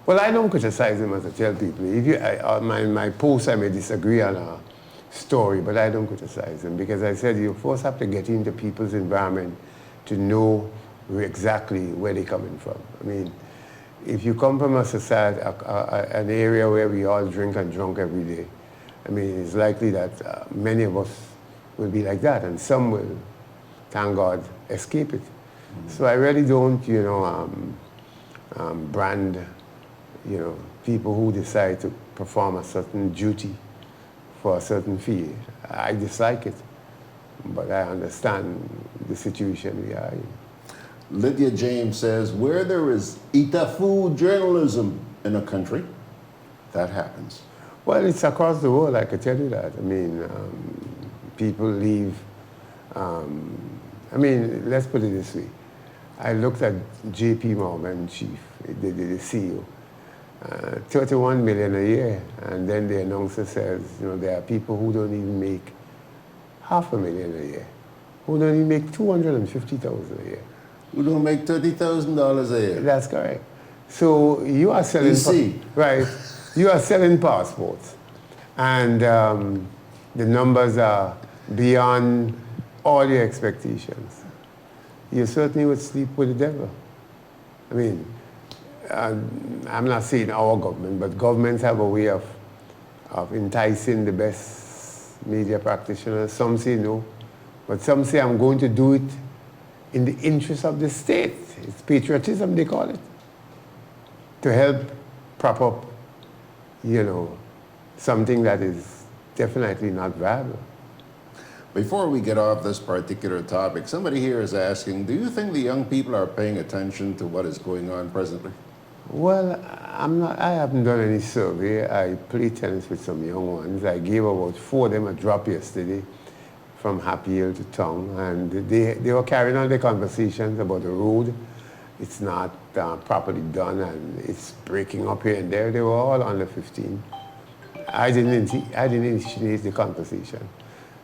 Well, I don't criticize him, as I tell people. My post, I may disagree on a story, but I don't criticize him because I said you first have to get into people's environment to know exactly where they're coming from. I mean, if you come from a society, an area where we all drink and drunk every day, I mean, it's likely that many of us will be like that, and some will, thank God, escape it. So I really don't, brand, people who decide to perform a certain duty for a certain fee. I dislike it, but I understand the situation we are in. Lydia James says, where there is Itafu journalism in a country, that happens. Well, it's across the world, I could tell you that. I mean, people leave. Let's put it this way. I looked at J.P. Morgan chief, the CEO, 31 million a year, and then the announcer says, there are people who don't even make $500,000 a year, who don't even make $250,000 a year. Who don't make $30,000 a year. That's correct. So you are selling, right? You are selling passports, and the numbers are beyond all your expectations. You certainly would sleep with the devil. I mean, I'm not saying our government, but governments have a way of enticing the best media practitioners. Some say no, but some say I'm going to do it in the interest of the state. It's patriotism, they call it, to help prop up, something that is definitely not viable. Before we get off this particular topic, somebody here is asking, do you think the young people are paying attention to what is going on presently? Well, I haven't done any survey. I play tennis with some young ones. I gave about 4 of them a drop yesterday from Happy Hill to town, and they were carrying on their conversations about the road. It's not properly done, and it's breaking up here and there. They were all under 15. I didn't initiate the conversation.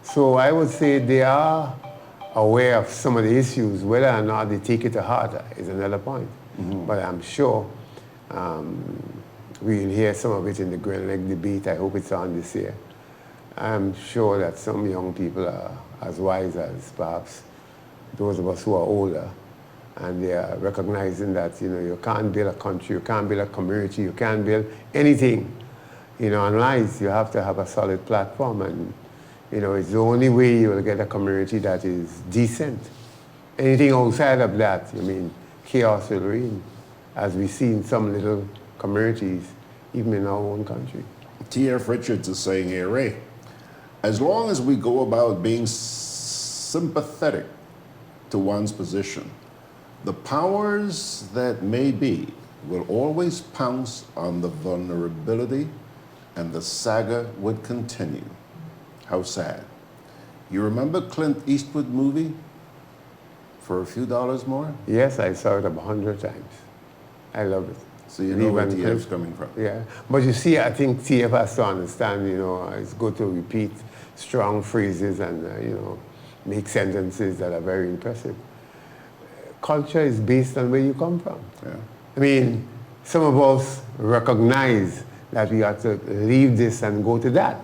So I would say they are aware of some of the issues. Whether or not they take it to heart is another point. But I'm sure we'll hear some of it in the GRENADA debate. I hope it's on this year. I'm sure that some young people are as wise as perhaps those of us who are older. And they are recognizing that, you can't build a country, you can't build a community, you can't build anything, unless you have to have a solid platform. And, it's the only way you will get a community that is decent. Anything outside of that, chaos will reign, as we see in some little communities, even in our own country. T.F. Richards is saying here, Ray, as long as we go about being sympathetic to one's position, the powers that may be will always pounce on the vulnerability, and the saga would continue. How sad. You remember Clint Eastwood movie, For a Few Dollars More? Yes, I saw it 100 times. I love it. So you know where TF's coming from. Yeah, but you see, I think TF has to understand, it's good to repeat strong phrases and, make sentences that are very impressive. Culture is based on where you come from. Yeah. Some of us recognize that we have to leave this and go to that.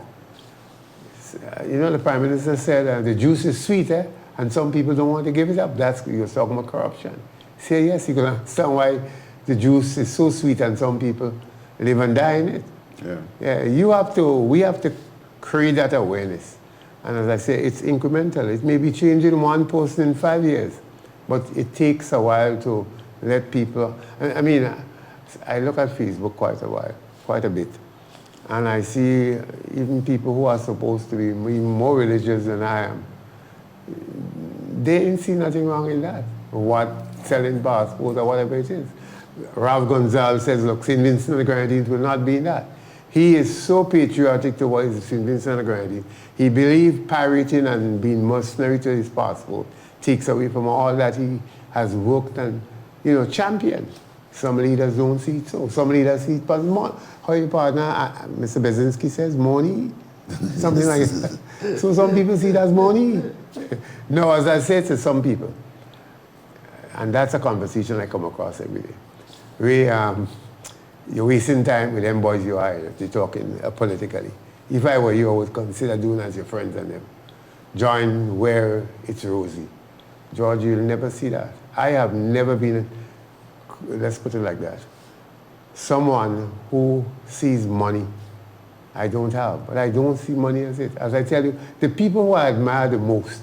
The Prime Minister said the juice is sweet, and some people don't want to give it up. You're talking about corruption. Say yes, you can understand why the juice is so sweet and some people live and die in it. Yeah. We have to create that awareness. And as I say, it's incremental. It may be changing one person in 5 years, but it takes a while to let people. I look at Facebook quite a bit, and I see even people who are supposed to be more religious than I am. They didn't see nothing wrong in that. What selling passports or whatever it is. Ralph Gonzalez says, look, St. Vincent and the Grenadines will not be in that. He is so patriotic towards St. Vincent and the Grenadines. He believes pirating and being mercenary to his passport takes away from all that he has worked and, championed. Some leaders don't see it so. Some leaders see it as money. How your partner, Mr. Bezinski says, money? Something like that. So some people see it as money. No, as I said to some people, and that's a conversation I come across every day. You're wasting time with them boys you are, you're talking politically. If I were you, I would consider doing as your friends and them. Join where it's rosy. George, you'll never see that. I have never been, let's put it like that, someone who sees money. I don't have, but I don't see money as it. As I tell you, the people who I admire the most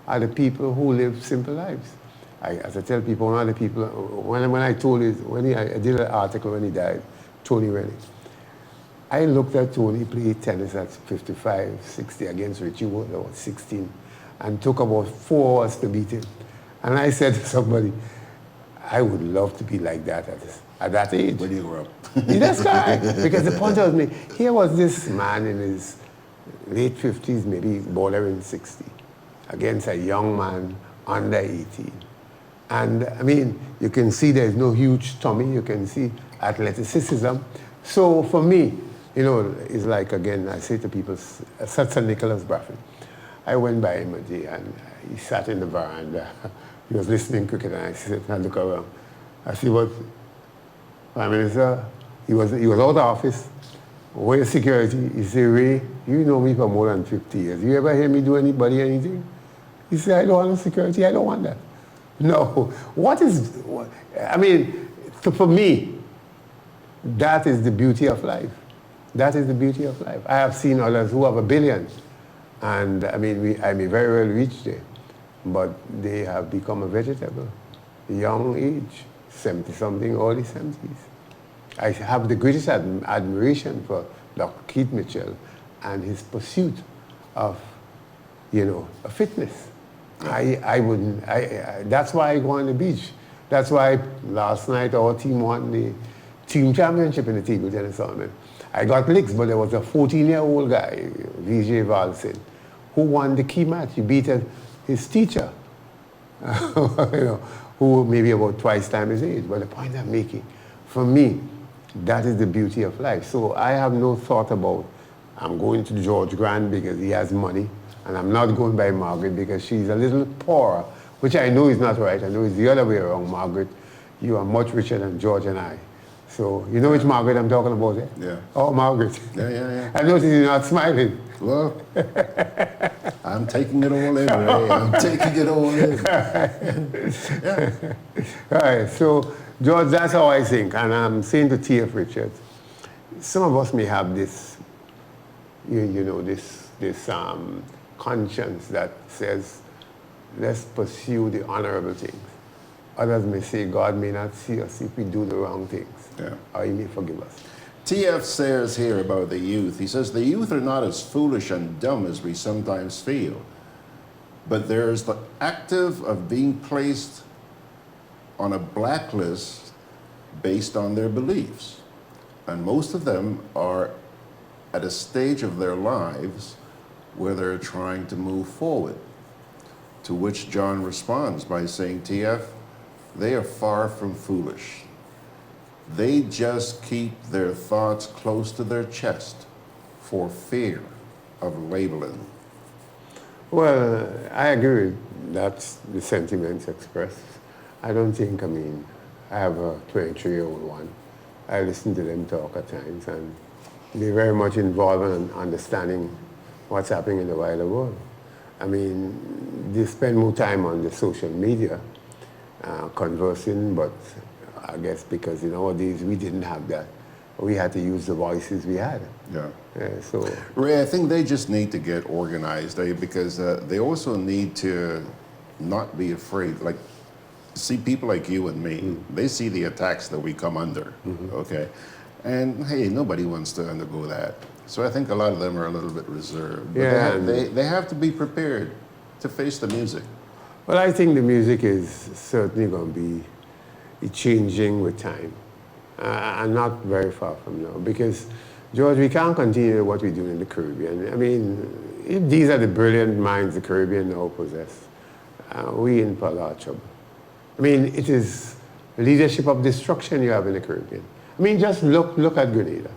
are the people who live simple lives. As I tell people, one of the people, when I did an article when he died, Tony Rennie. I looked at Tony play tennis at 55, 60 against Richie Wood, I was 16, and took about 4 hours to beat him. And I said to somebody, I would love to be like that at that age. When you grow up. That's correct. Because the point was me, here was this man in his late 50s, maybe bordering 60, against a young man under 18. And you can see there's no huge tummy, you can see athleticism. So for me, it's like, again, I say to people, such Sir Nicholas Braffin. I went by him a day and he sat in the veranda. He was listening to cricket and I said, I look around. I see what, Prime Minister, he was out of office. Where's security? He said, Ray, you know me for more than 50 years. You ever hear me do anybody anything? He said, I don't want no security, I don't want that. No, for me, that is the beauty of life. That is the beauty of life. I have seen others who have $1 billion, and I may very well reach there, but they have become a vegetable, young age, 70-something, early 70s. I have the greatest admiration for Dr. Keith Mitchell and his pursuit of, fitness. That's why I go on the beach. That's why last night our team won the team championship in the table tennis tournament. I got licks, but there was a 14-year-old guy, Vijay Valsin, who won the key match. He beat his teacher, who maybe about twice time his age. But the point I'm making, for me, that is the beauty of life. So I have no thought about, I'm going to George Grant because he has money, and I'm not going by Margaret because she's a little poorer, which I know is not right. I know it's the other way around, Margaret. You are much richer than George and I. So, you know which Margaret I'm talking about, eh? Yeah. Oh, Margaret. Yeah. I noticed you're not smiling. Well, I'm taking it all in, Ray. I'm taking it all in. Yeah. All right, so, George, that's how I think. And I'm saying to T.F. Richards, some of us may have this, this conscience that says, let's pursue the honorable things. Others may say God may not see us if we do the wrong things, or he may forgive us. T.F. says here about the youth, he says, the youth are not as foolish and dumb as we sometimes feel, but there's the active of being placed on a blacklist based on their beliefs. And most of them are at a stage of their lives where they're trying to move forward. To which John responds by saying, T.F., they are far from foolish. They just keep their thoughts close to their chest for fear of labeling. Well, I agree. That's the sentiments expressed. I don't think, I have a 23-year-old one. I listen to them talk at times, and they're very much involved in understanding what's happening in the wider world. They spend more time on the social media conversing, but I guess because nowadays we didn't have that. We had to use the voices we had. Yeah. So, Ray, I think they just need to get organized, because they also need to not be afraid. Like, see people like you and me, they see the attacks that we come under, okay? And hey, nobody wants to undergo that. So I think a lot of them are a little bit reserved. But they have to be prepared to face the music. Well, I think the music is certainly going to be changing with time. And not very far from now. Because, George, we can't continue what we're doing in the Caribbean. If these are the brilliant minds the Caribbean now possess, we in for a lot of trouble. It is leadership of destruction you have in the Caribbean. Just look at Grenada.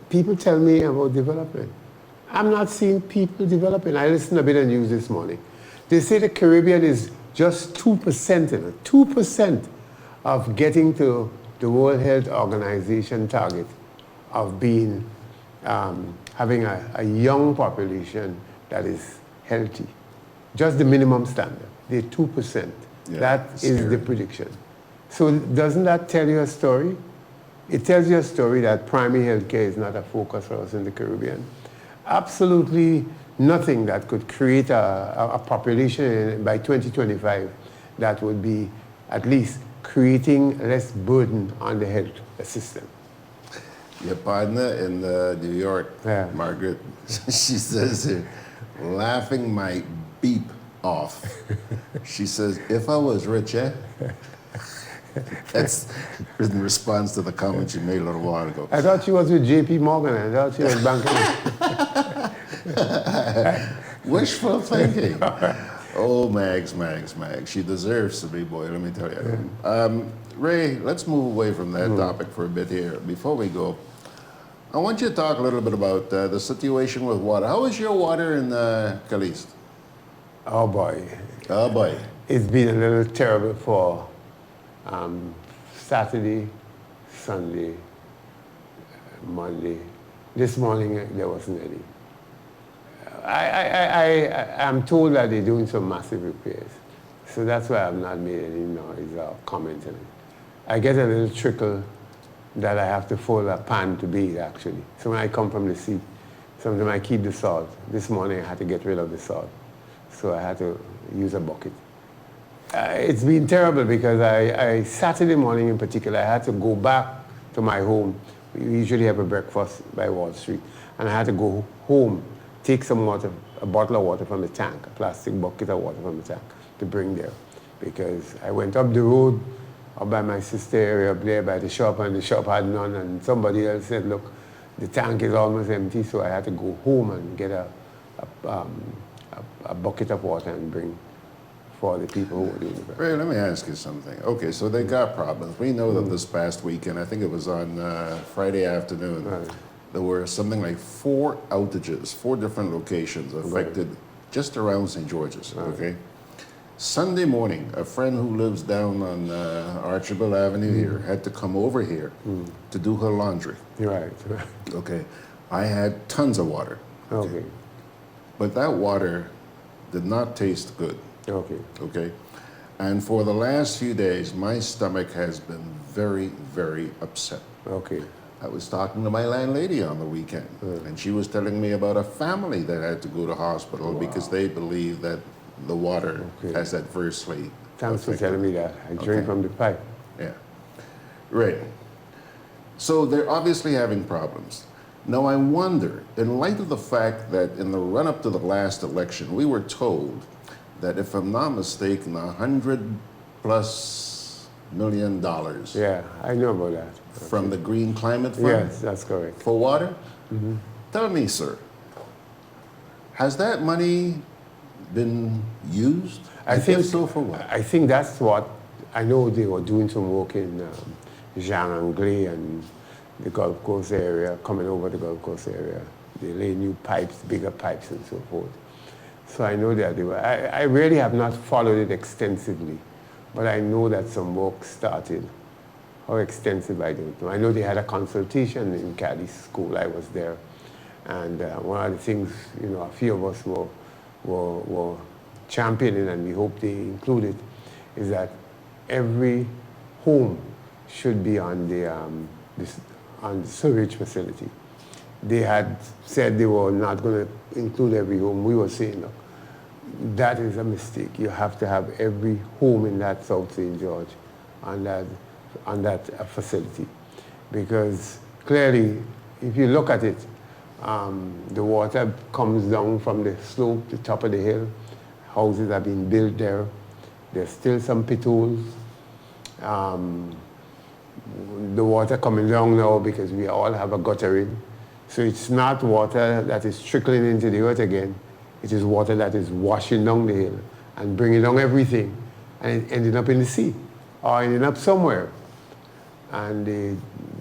People tell me about development. I'm not seeing people developing. I listened a bit of news this morning. They say the Caribbean is just 2%, 2% of getting to the World Health Organization target of being, having a young population that is healthy. Just the minimum standard. They're 2%. Yeah, that is the prediction. So doesn't that tell you a story? It tells you a story that primary health care is not a focus for us in the Caribbean. Absolutely nothing that could create a population by 2025 that would be at least creating less burden on the health system. Your partner in New York, Margaret, she says here, laughing my beep off. She says, if I was rich, That's in response to the comment you made a little while ago. I thought she was with J.P. Morgan. I thought she was banking. Wishful thinking. Oh, Mags. She deserves to be, boy, let me tell you. Ray, let's move away from that topic for a bit here. Before we go, I want you to talk a little bit about the situation with water. How is your water in Caliste? Oh, boy. Oh, boy. It's been a little terrible for Saturday, Sunday, Monday. This morning, there wasn't any. I'm told that they're doing some massive repairs. So that's why I've not made any noise or comment on it. I get a little trickle that I have to fold a pan to bathe, actually. So when I come from the sea, sometimes I keep the salt. This morning, I had to get rid of the salt. So I had to use a bucket. It's been terrible because Saturday morning in particular, I had to go back to my home. We usually have a breakfast by Wall Street. And I had to go home, take some water, a bottle of water from the tank, a plastic bucket of water from the tank to bring there. Because I went up the road, up by my sister area up there by the shop, and the shop had none. And somebody else said, look, the tank is almost empty, so I had to go home and get a bucket of water and bring for the people who were doing it. Ray, let me ask you something. Okay, so they got problems. We know that this past weekend, I think it was on Friday afternoon, there were something like 4 outages, 4 different locations affected just around St. George's, okay? Sunday morning, a friend who lives down on Archibald Avenue here had to come over here to do her laundry. Right. Okay. I had tons of water. Okay. But that water did not taste good. Okay. Okay. And for the last few days, my stomach has been very, very upset. Okay. I was talking to my landlady on the weekend, and she was telling me about a family that had to go to hospital because they believe that the water has adversely Thanks for affected. telling me that. I drink from the pipe. Yeah. Right. So they're obviously having problems. Now I wonder, in light of the fact that in the run-up to the last election, we were told that, if I'm not mistaken, $100+ million. Yeah, I know about that. From the Green Climate Fund? Yes, that's correct. For water? Tell me, sir, has that money been used? I think so. For what? I think that's what, I know they were doing some work in Jean Anglais and the Gulf Coast area, coming over the Gulf Coast area. They lay new pipes, bigger pipes and so forth. So I know that they were, I really have not followed it extensively, but I know that some work started. How extensive, I don't know. I know they had a consultation in Cadiz School. I was there. And one of the things, you know, a few of us were championing, and we hope they include it, is that every home should be on the sewage facility. They had said they were not going to include every home. We were saying, look, that is a mistake. You have to have every home in that South St. George on that facility. Because clearly, if you look at it, the water comes down from the slope, the top of the hill. Houses have been built there. There's still some pit holes. The water coming down now because we all have a guttering. So it's not water that is trickling into the earth again. It is water that is washing down the hill and bringing down everything and ending up in the sea or ending up somewhere. And the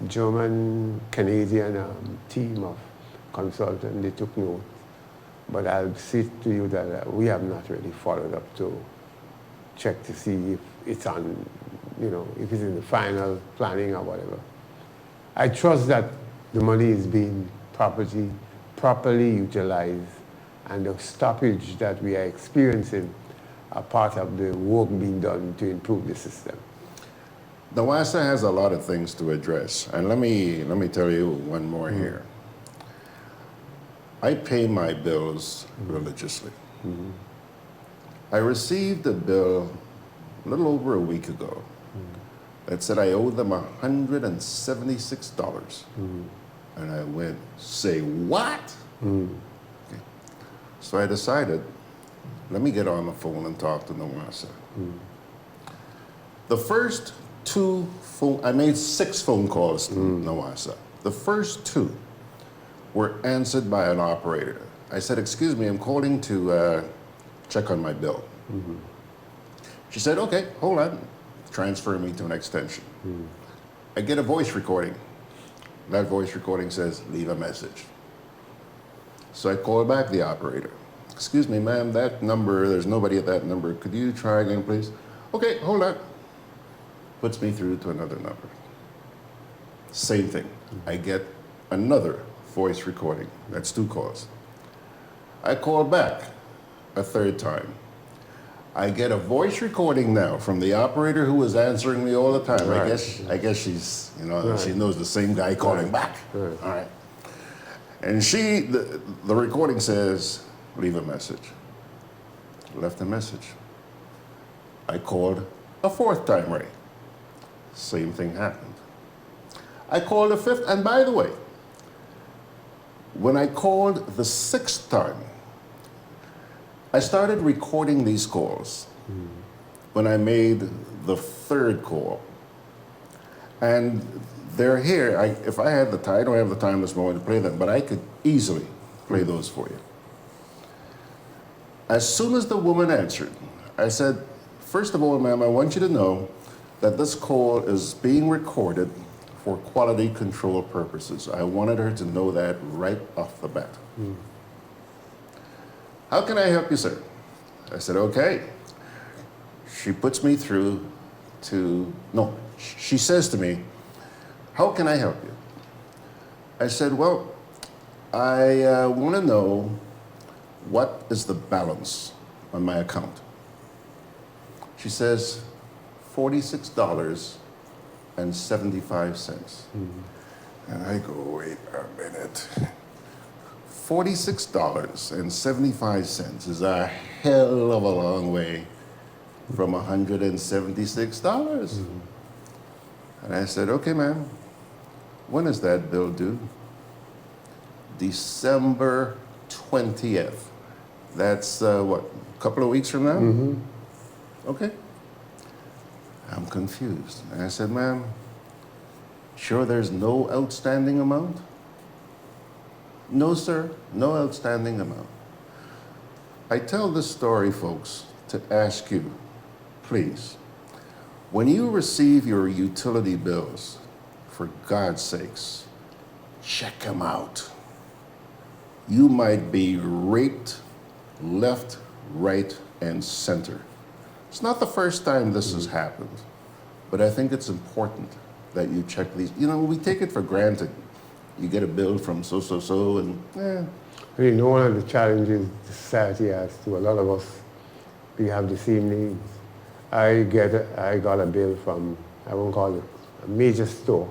German-Canadian team of consultants, they took note. But I'll say to you that we have not really followed up to check to see if it's on, you know, if it's in the final planning or whatever. I trust that the money is being properly utilized, and the stoppage that we are experiencing are part of the work being done to improve the system. NAWASA has a lot of things to address, and let me tell you one more here. I pay my bills religiously. I received a bill a little over a week ago that said I owed them $176. And I went, say what? Okay. So I decided, let me get on the phone and talk to NAWASA. The first I made 6 phone calls to NAWASA. The first 2 were answered by an operator. I said, excuse me, I'm calling to check on my bill. She said, okay, hold on. Transfer me to an extension. I get a voice recording. That voice recording says, leave a message. So I call back the operator. Excuse me, ma'am, that number, there's nobody at that number. Could you try again, please? Okay, hold on. Puts me through to another number. Same thing. I get another voice recording. That's 2 calls. I call back a 3rd time. I get a voice recording now from the operator who was answering me all the time. Right. I guess she's, you know, she knows the same guy calling back. All right. And the recording says, leave a message. Left a message. I called a 4th time, Ray. Same thing happened. I called a 5th, and by the way, when I called the 6th time, I started recording these calls when I made the 3rd call. And they're here. If I had the time, I don't have the time this morning to play them, but I could easily play those for you. As soon as the woman answered, I said, first of all, ma'am, I want you to know that this call is being recorded for quality control purposes. I wanted her to know that right off the bat. How can I help you, sir? I said, okay. she puts me through to, no, she says to me, how can I help you? I said, well, I want to know what is the balance on my account. She says, $46.75. And I go, wait a minute. $46.75 is a hell of a long way from $176. And I said, okay, ma'am, when is that bill due? December 20th. That's what, a couple of weeks from now? Okay. I'm confused. And I said, ma'am, sure there's no outstanding amount? No, sir, no outstanding amount. I tell this story, folks, to ask you, please, when you receive your utility bills, for God's sakes, check them out. You might be raped left, right, and center. It's not the first time this has happened, but I think it's important that you check these. You know, we take it for granted. You get a bill from so, and You know, one of the challenges society has to a lot of us, we have the same needs. I got a bill from, I won't call it a major store,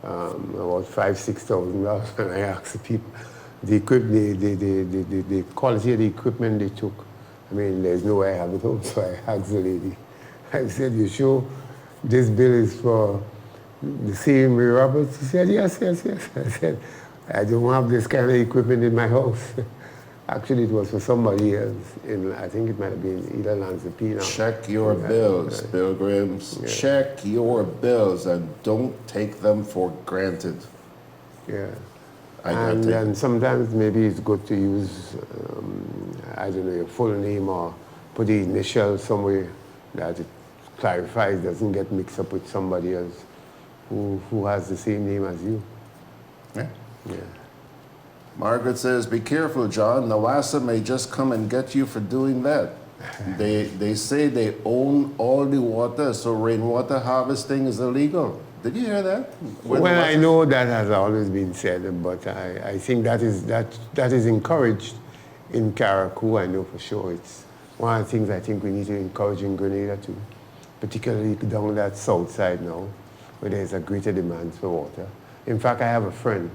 about $5,000-6,000, and I asked the people, the quality of the equipment they took. I mean, there's no way I have it home, so I asked the lady. I said, you sure this bill is for the same Roberts? She said, yes. I said, I don't have this kind of equipment in my house. Actually, it was for somebody else. I think it might have been either Lanza Pina. Check your bills, pilgrims. Yeah. Check your bills and don't take them for granted. Yeah. And sometimes maybe it's good to use, I don't know, your full name or put the initial somewhere that it clarifies, doesn't get mixed up with somebody else who has the same name as you. Yeah. Margaret says, be careful, John. Nawasa may just come and get you for doing that. They say they own all the water, so rainwater harvesting is illegal. Did you hear that? Well, I know that has always been said, but I think that is encouraged in Carriacou. I know for sure. It's one of the things I think we need to encourage in Grenada too, particularly down that south side now, where there's a greater demand for water. In fact, I have a friend.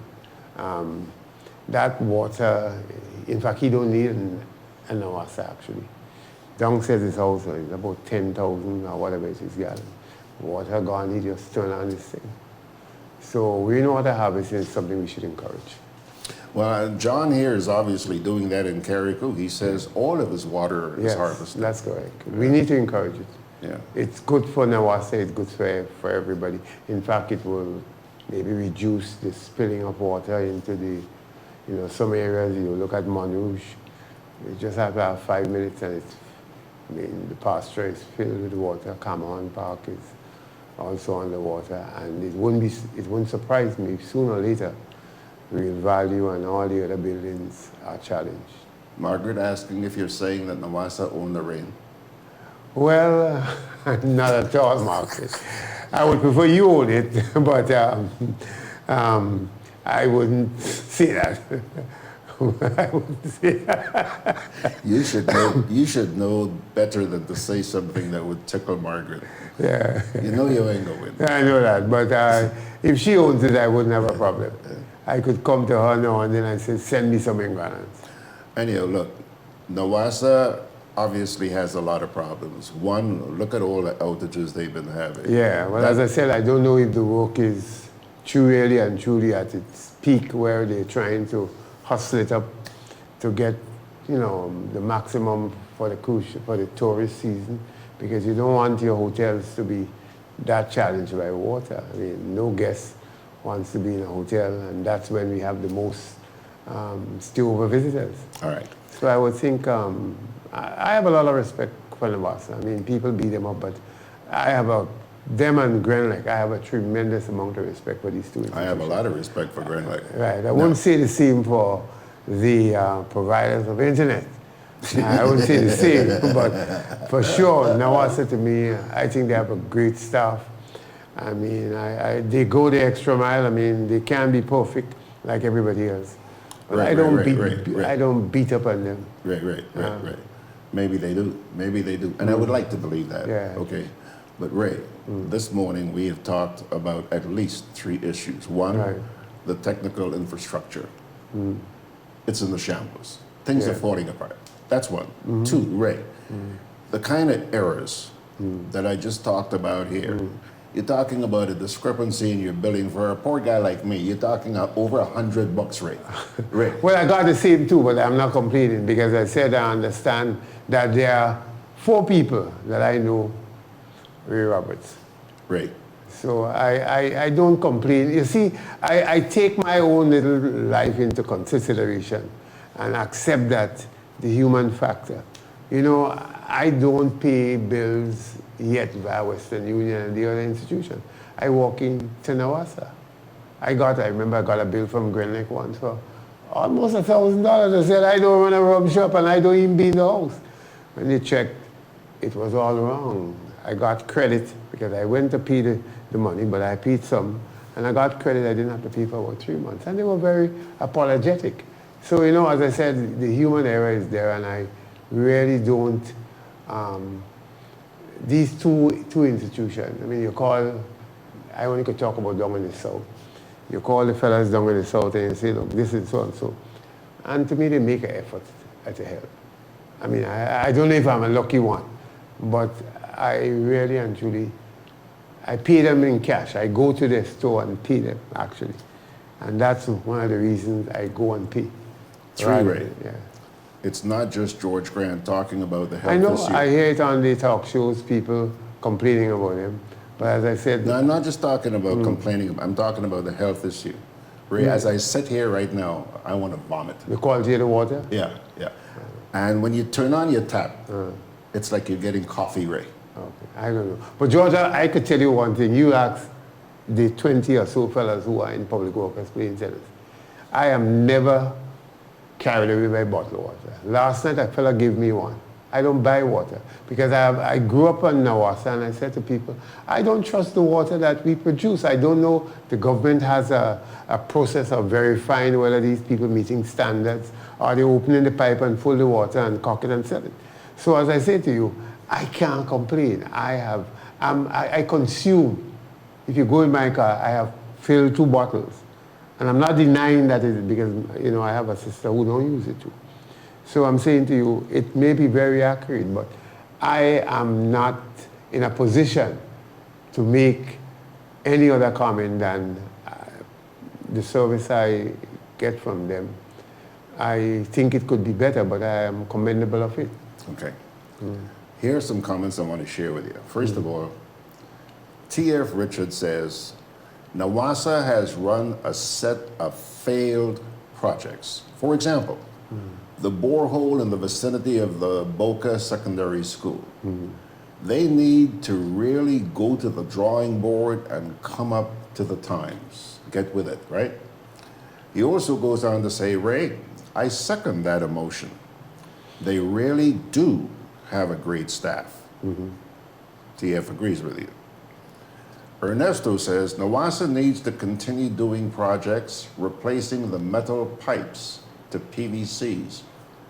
That water, in fact, he don't need an Nawasa actually. Downstairs his house is about 10,000 or whatever it is gallons. Water gone, he just turn on this thing. So rainwater harvesting is something we should encourage. Well, John here is obviously doing that in Carriacou. He says all of his water is harvested. That's correct. We need to encourage it. Yeah. It's good for Nawasa, it's good for everybody. In fact, it will maybe reduce the spilling of water into the, some areas. You look at Montrouge, you just have to have 5 minutes and the pasture is filled with water. Cameron Park is also underwater, and it wouldn't surprise me if sooner or later Real Value and all the other buildings are challenged. Margaret asking if you're saying that Nawasa own the rain. Well, not at all, Margaret. I would prefer you own it, but I wouldn't say that. I wouldn't say that. You should know better than to say something that would tickle Margaret. Yeah. You know you ain't gonna win. I know that, but if she owns it, I wouldn't have a problem. I could come to her now and then and say, send me some ingredients. Anyhow, look, Nawasa obviously has a lot of problems. One, look at all the outages they've been having. Yeah, well, as I said, I don't know if the work is really and truly at its peak where they're trying to hustle it up to get, the maximum for the tourist season, because you don't want your hotels to be that challenged by water. I mean, no guest wants to be in a hotel, and that's when we have the most stopover visitors. All right. So I would think, I have a lot of respect for Nawasa. I mean, people beat them up, but them and GrenLake, I have a tremendous amount of respect for these two institutions. I have a lot of respect for GrenLake. Right. I wouldn't say the same for the providers of internet. I wouldn't say the same, but for sure, Nawasa to me, I think they have a great staff. I mean, they go the extra mile. I mean, they can't be perfect like everybody else. But I don't beat up on them. Right. Maybe they do. And I would like to believe that. Yeah. Okay. But Ray, this morning we have talked about at least 3 issues. One, the technical infrastructure. It's in the shambles. Things are falling apart. That's one. 2, Ray, the kind of errors that I just talked about here. You're talking about a discrepancy in your billing for a poor guy like me. You're talking over $100, Ray. Well, I got the same too, but I'm not complaining because I said I understand that there are 4 people that I know, Ray Roberts. Right. So I don't complain. You see, I take my own little life into consideration and accept that the human factor. You know, I don't pay bills yet via Western Union and the other institution. I walk in Nawasa. I remember I got a bill from GRENADA once for almost $1,000. I said, I don't run a rum shop and I don't even be in the house. When they checked, it was all wrong. I got credit because I went to pay the money, but I paid some, and I got credit I didn't have to pay for about 3 months. And they were very apologetic. So, you know, as I said, the human error is there, and I really don't, these two institutions, I mean, you call, I only could talk about down in the south. You call the fellas down in the south and you say, look, this is so and so. And to me, they make an effort to help. I mean, I don't know if I'm a lucky one, but I really and truly, I pay them in cash. I go to the store and pay them, actually. And that's one of the reasons I go and pay. Ray. Yeah. It's not just George Grant talking about the health I know, issue. I hear it on the talk shows, people complaining about him. But as I said... No, I'm not just talking about complaining. I'm talking about the health issue. Ray, as I sit here right now, I want to vomit. The quality of the water? Yeah. And when you turn on your tap, it's like you're getting coffee, Ray. Okay, I don't know. But Georgia, I could tell you one thing. You ask the 20 or so fellas who are in public workers playing tennis. I am never carried away by bottled water. Last night, a fella gave me one. I don't buy water because I grew up in Nawasa, and I said to people, I don't trust the water that we produce. I don't know the government has a process of verifying whether these people meeting standards, or they opening the pipe and full the water and cock it and sell it. So as I say to you, I can't complain. I consume. If you go in my car, I have filled 2 bottles. And I'm not denying that it because, you know, I have a sister who don't use it too. So I'm saying to you, it may be very accurate, but I am not in a position to make any other comment than the service I get from them. I think it could be better, but I am commendable of it. Okay. Here are some comments I want to share with you. First of all, T.F. Richards says, Nawasa has run a set of failed projects. For example, the borehole in the vicinity of the Boca Secondary School. They need to really go to the drawing board and come up to the times. Get with it, right? He also goes on to say, Ray, I second that emotion. They really do have a great staff. TF agrees with you. Ernesto says, Nawasa needs to continue doing projects, replacing the metal pipes to PVCs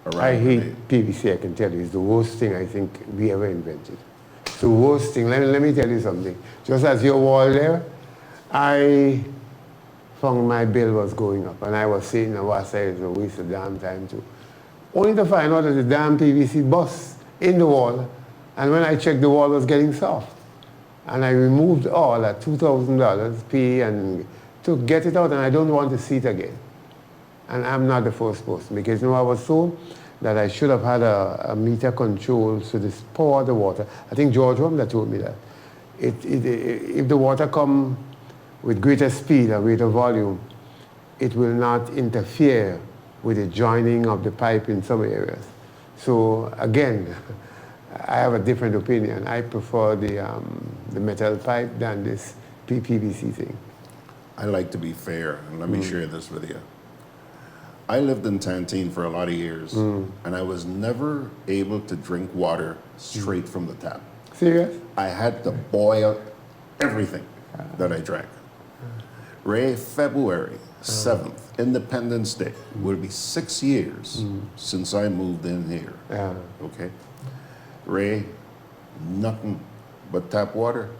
around I hate PVC, I can tell you. It's the worst thing I think we ever invented. It's the worst thing. Let me tell you something. Just as your wall there, I found my bill was going up, and I was saying Nawasa is a waste of damn time too. Only to find out that the damn PVC bust in the wall, and when I checked, the wall was getting soft. And I removed all at $2,000 pay and to get it out, and I don't want to see it again. And I'm not the first person, because you know, I was told that I should have had a meter control to this pour the water. I think George Rumler told me that. If the water come with greater speed or greater volume, it will not interfere with the joining of the pipe in some areas. So again, I have a different opinion. I prefer the metal pipe than this PVC thing. I like to be fair, and let me share this with you. I lived in Tantine for a lot of years, and I was never able to drink water straight from the tap. Serious? I had to boil everything that I drank. Ray, February 7th, Independence Day, will be 6 years since I moved in here. Okay? Ray, nothing but tap water.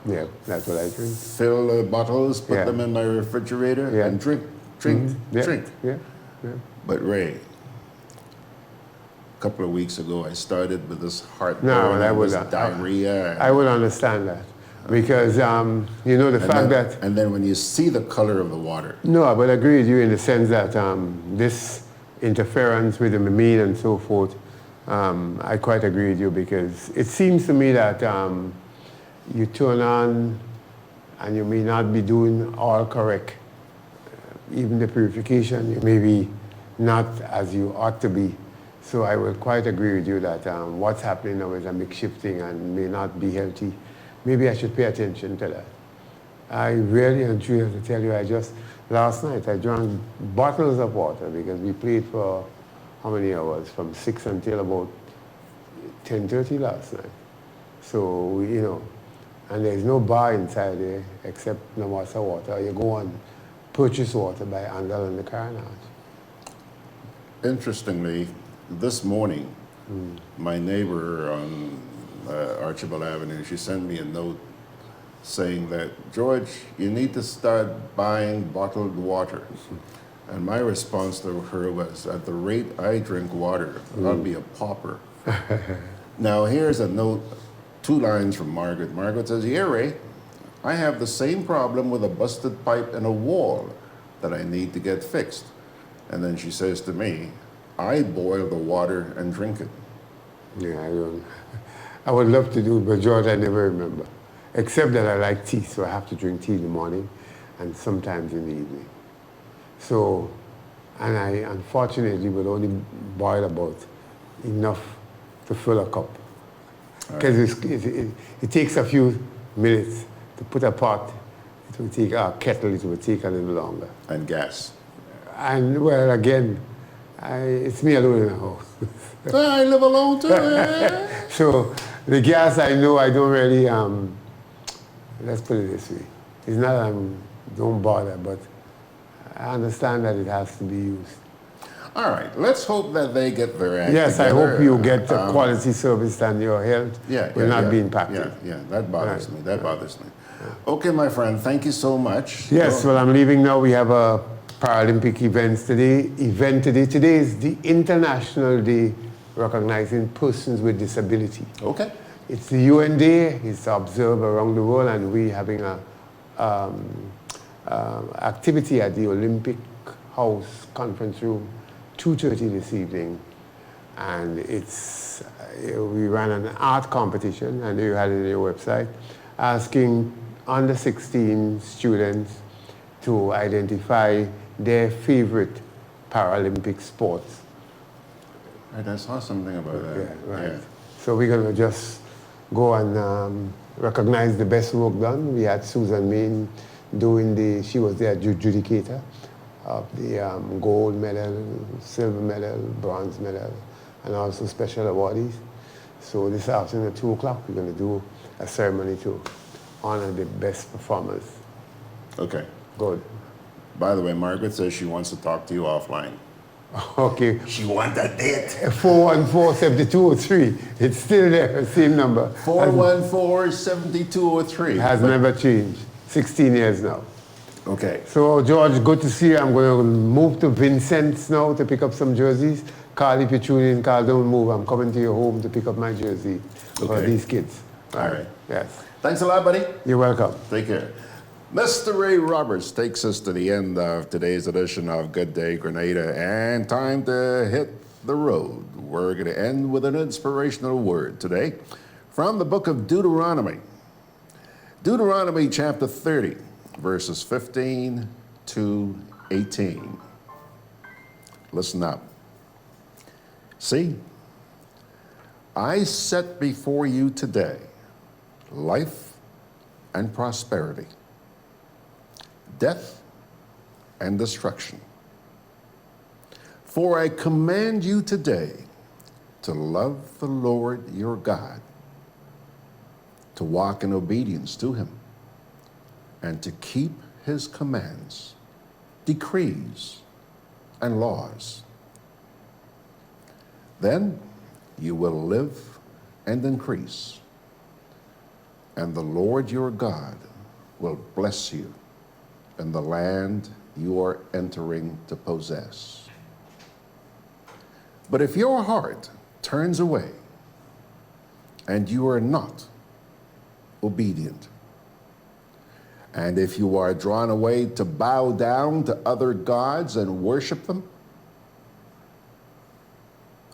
Yeah, that's what I drink. Fill the bottles, put them in my refrigerator, and drink. Yeah. But Ray, a couple of weeks ago, I started with this heartburn, diarrhea. I would understand that. Because, you know, the fact that... And then when you see the color of the water. No, but I agree with you in the sense that this interference with the mean and so forth, I quite agree with you, because it seems to me that you turn on and you may not be doing all correct. Even the purification, you may be not as you ought to be. So I will quite agree with you that what's happening now is a makeshifting and may not be healthy. Maybe I should pay attention to that. I really and truly have to tell you, last night I drank bottles of water because we played for how many hours? From 6 until about 10:30 last night. So, you know, and there's no bar inside there except Namasa water. You go and purchase water by Angle and the Carnage. Interestingly, this morning, my neighbor on Archibald Avenue, she sent me a note saying that, George, you need to start buying bottled water. And my response to her was, at the rate I drink water, I'll be a pauper. Now here's a note, 2 lines from Margaret. Margaret says, yeah, Ray, I have the same problem with a busted pipe in a wall that I need to get fixed. And then she says to me, I boil the water and drink it. Yeah, I would love to do it, but George, I never remember. Except that I like tea, so I have to drink tea in the morning and sometimes in the evening. So, and I unfortunately will only boil about enough to fill a cup. Because it takes a few minutes to put a pot. It will take a kettle, it will take a little longer. And gas. And well, again, it's me alone in the house. I live alone too. So the gas, I know I don't really, let's put it this way. It's not that I don't bother, but I understand that it has to be used. All right, let's hope that they get their act Yes, together. I hope you get a quality service and your health will not be impacted. Yeah, that bothers me. That bothers me. Okay, my friend, thank you so much. Yes, well, I'm leaving now. We have a Paralympic event today. Today is the International Day recognizing persons with disability. Okay. It's the UN Day. It's observed around the world, and we're having a activity at the Olympic House conference room, 2:30 this evening. And it's we ran an art competition, and you had it on your website, asking under 16 students to identify their favorite Paralympic sports. Right, I saw something about that. Yeah, right. Yeah. So we're going to just go and recognize the best work done. We had Susan Main she was the adjudicator of the gold medal, silver medal, bronze medal, and also special awardees. So this afternoon at 2 o'clock, we're going to do a ceremony to honor the best performers. Okay. Good. By the way, Margaret says she wants to talk to you offline. Okay. She wants a date. 414-7203. It's still there, same number. 414-7203. Has never changed. 16 years now. Okay. So, George, good to see you. I'm going to move to Vincent's now to pick up some jerseys. Carl, if you're tuning in, Carl, don't move. I'm coming to your home to pick up my jersey for these kids. All right. Yes. Thanks a lot, buddy. You're welcome. Take care. Mr. Ray Roberts takes us to the end of today's edition of Gudday Grenada, and time to hit the road. We're going to end with an inspirational word today from the book of Deuteronomy. Deuteronomy chapter 30, verses 15 to 18. Listen up. See, I set before you today life and prosperity, death and destruction. For I command you today to love the Lord your God, to walk in obedience to him, and to keep his commands, decrees, and laws. Then you will live and increase, and the Lord your God will bless you in the land you are entering to possess. But if your heart turns away and you are not obedient, and if you are drawn away to bow down to other gods and worship them,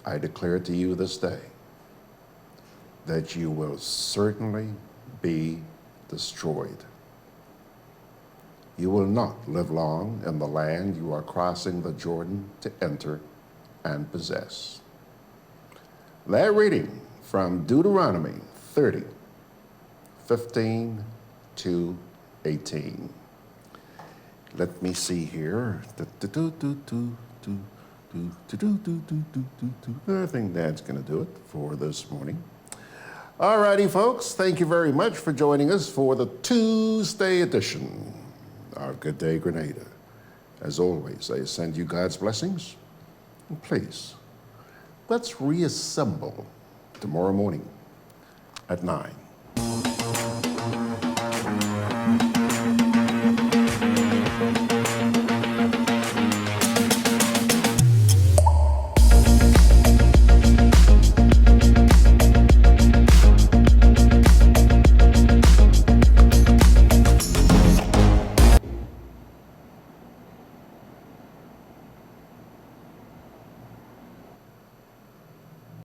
I declare to you this day that you will certainly be destroyed. You will not live long in the land you are crossing the Jordan to enter and possess. That reading from Deuteronomy 30, 15 to 18. Let me see here. I think that's going to do it for this morning. All righty, folks. Thank you very much for joining us for the Tuesday edition of Gudday Grenada. As always, I send you God's blessings. And please, let's reassemble tomorrow morning at 9.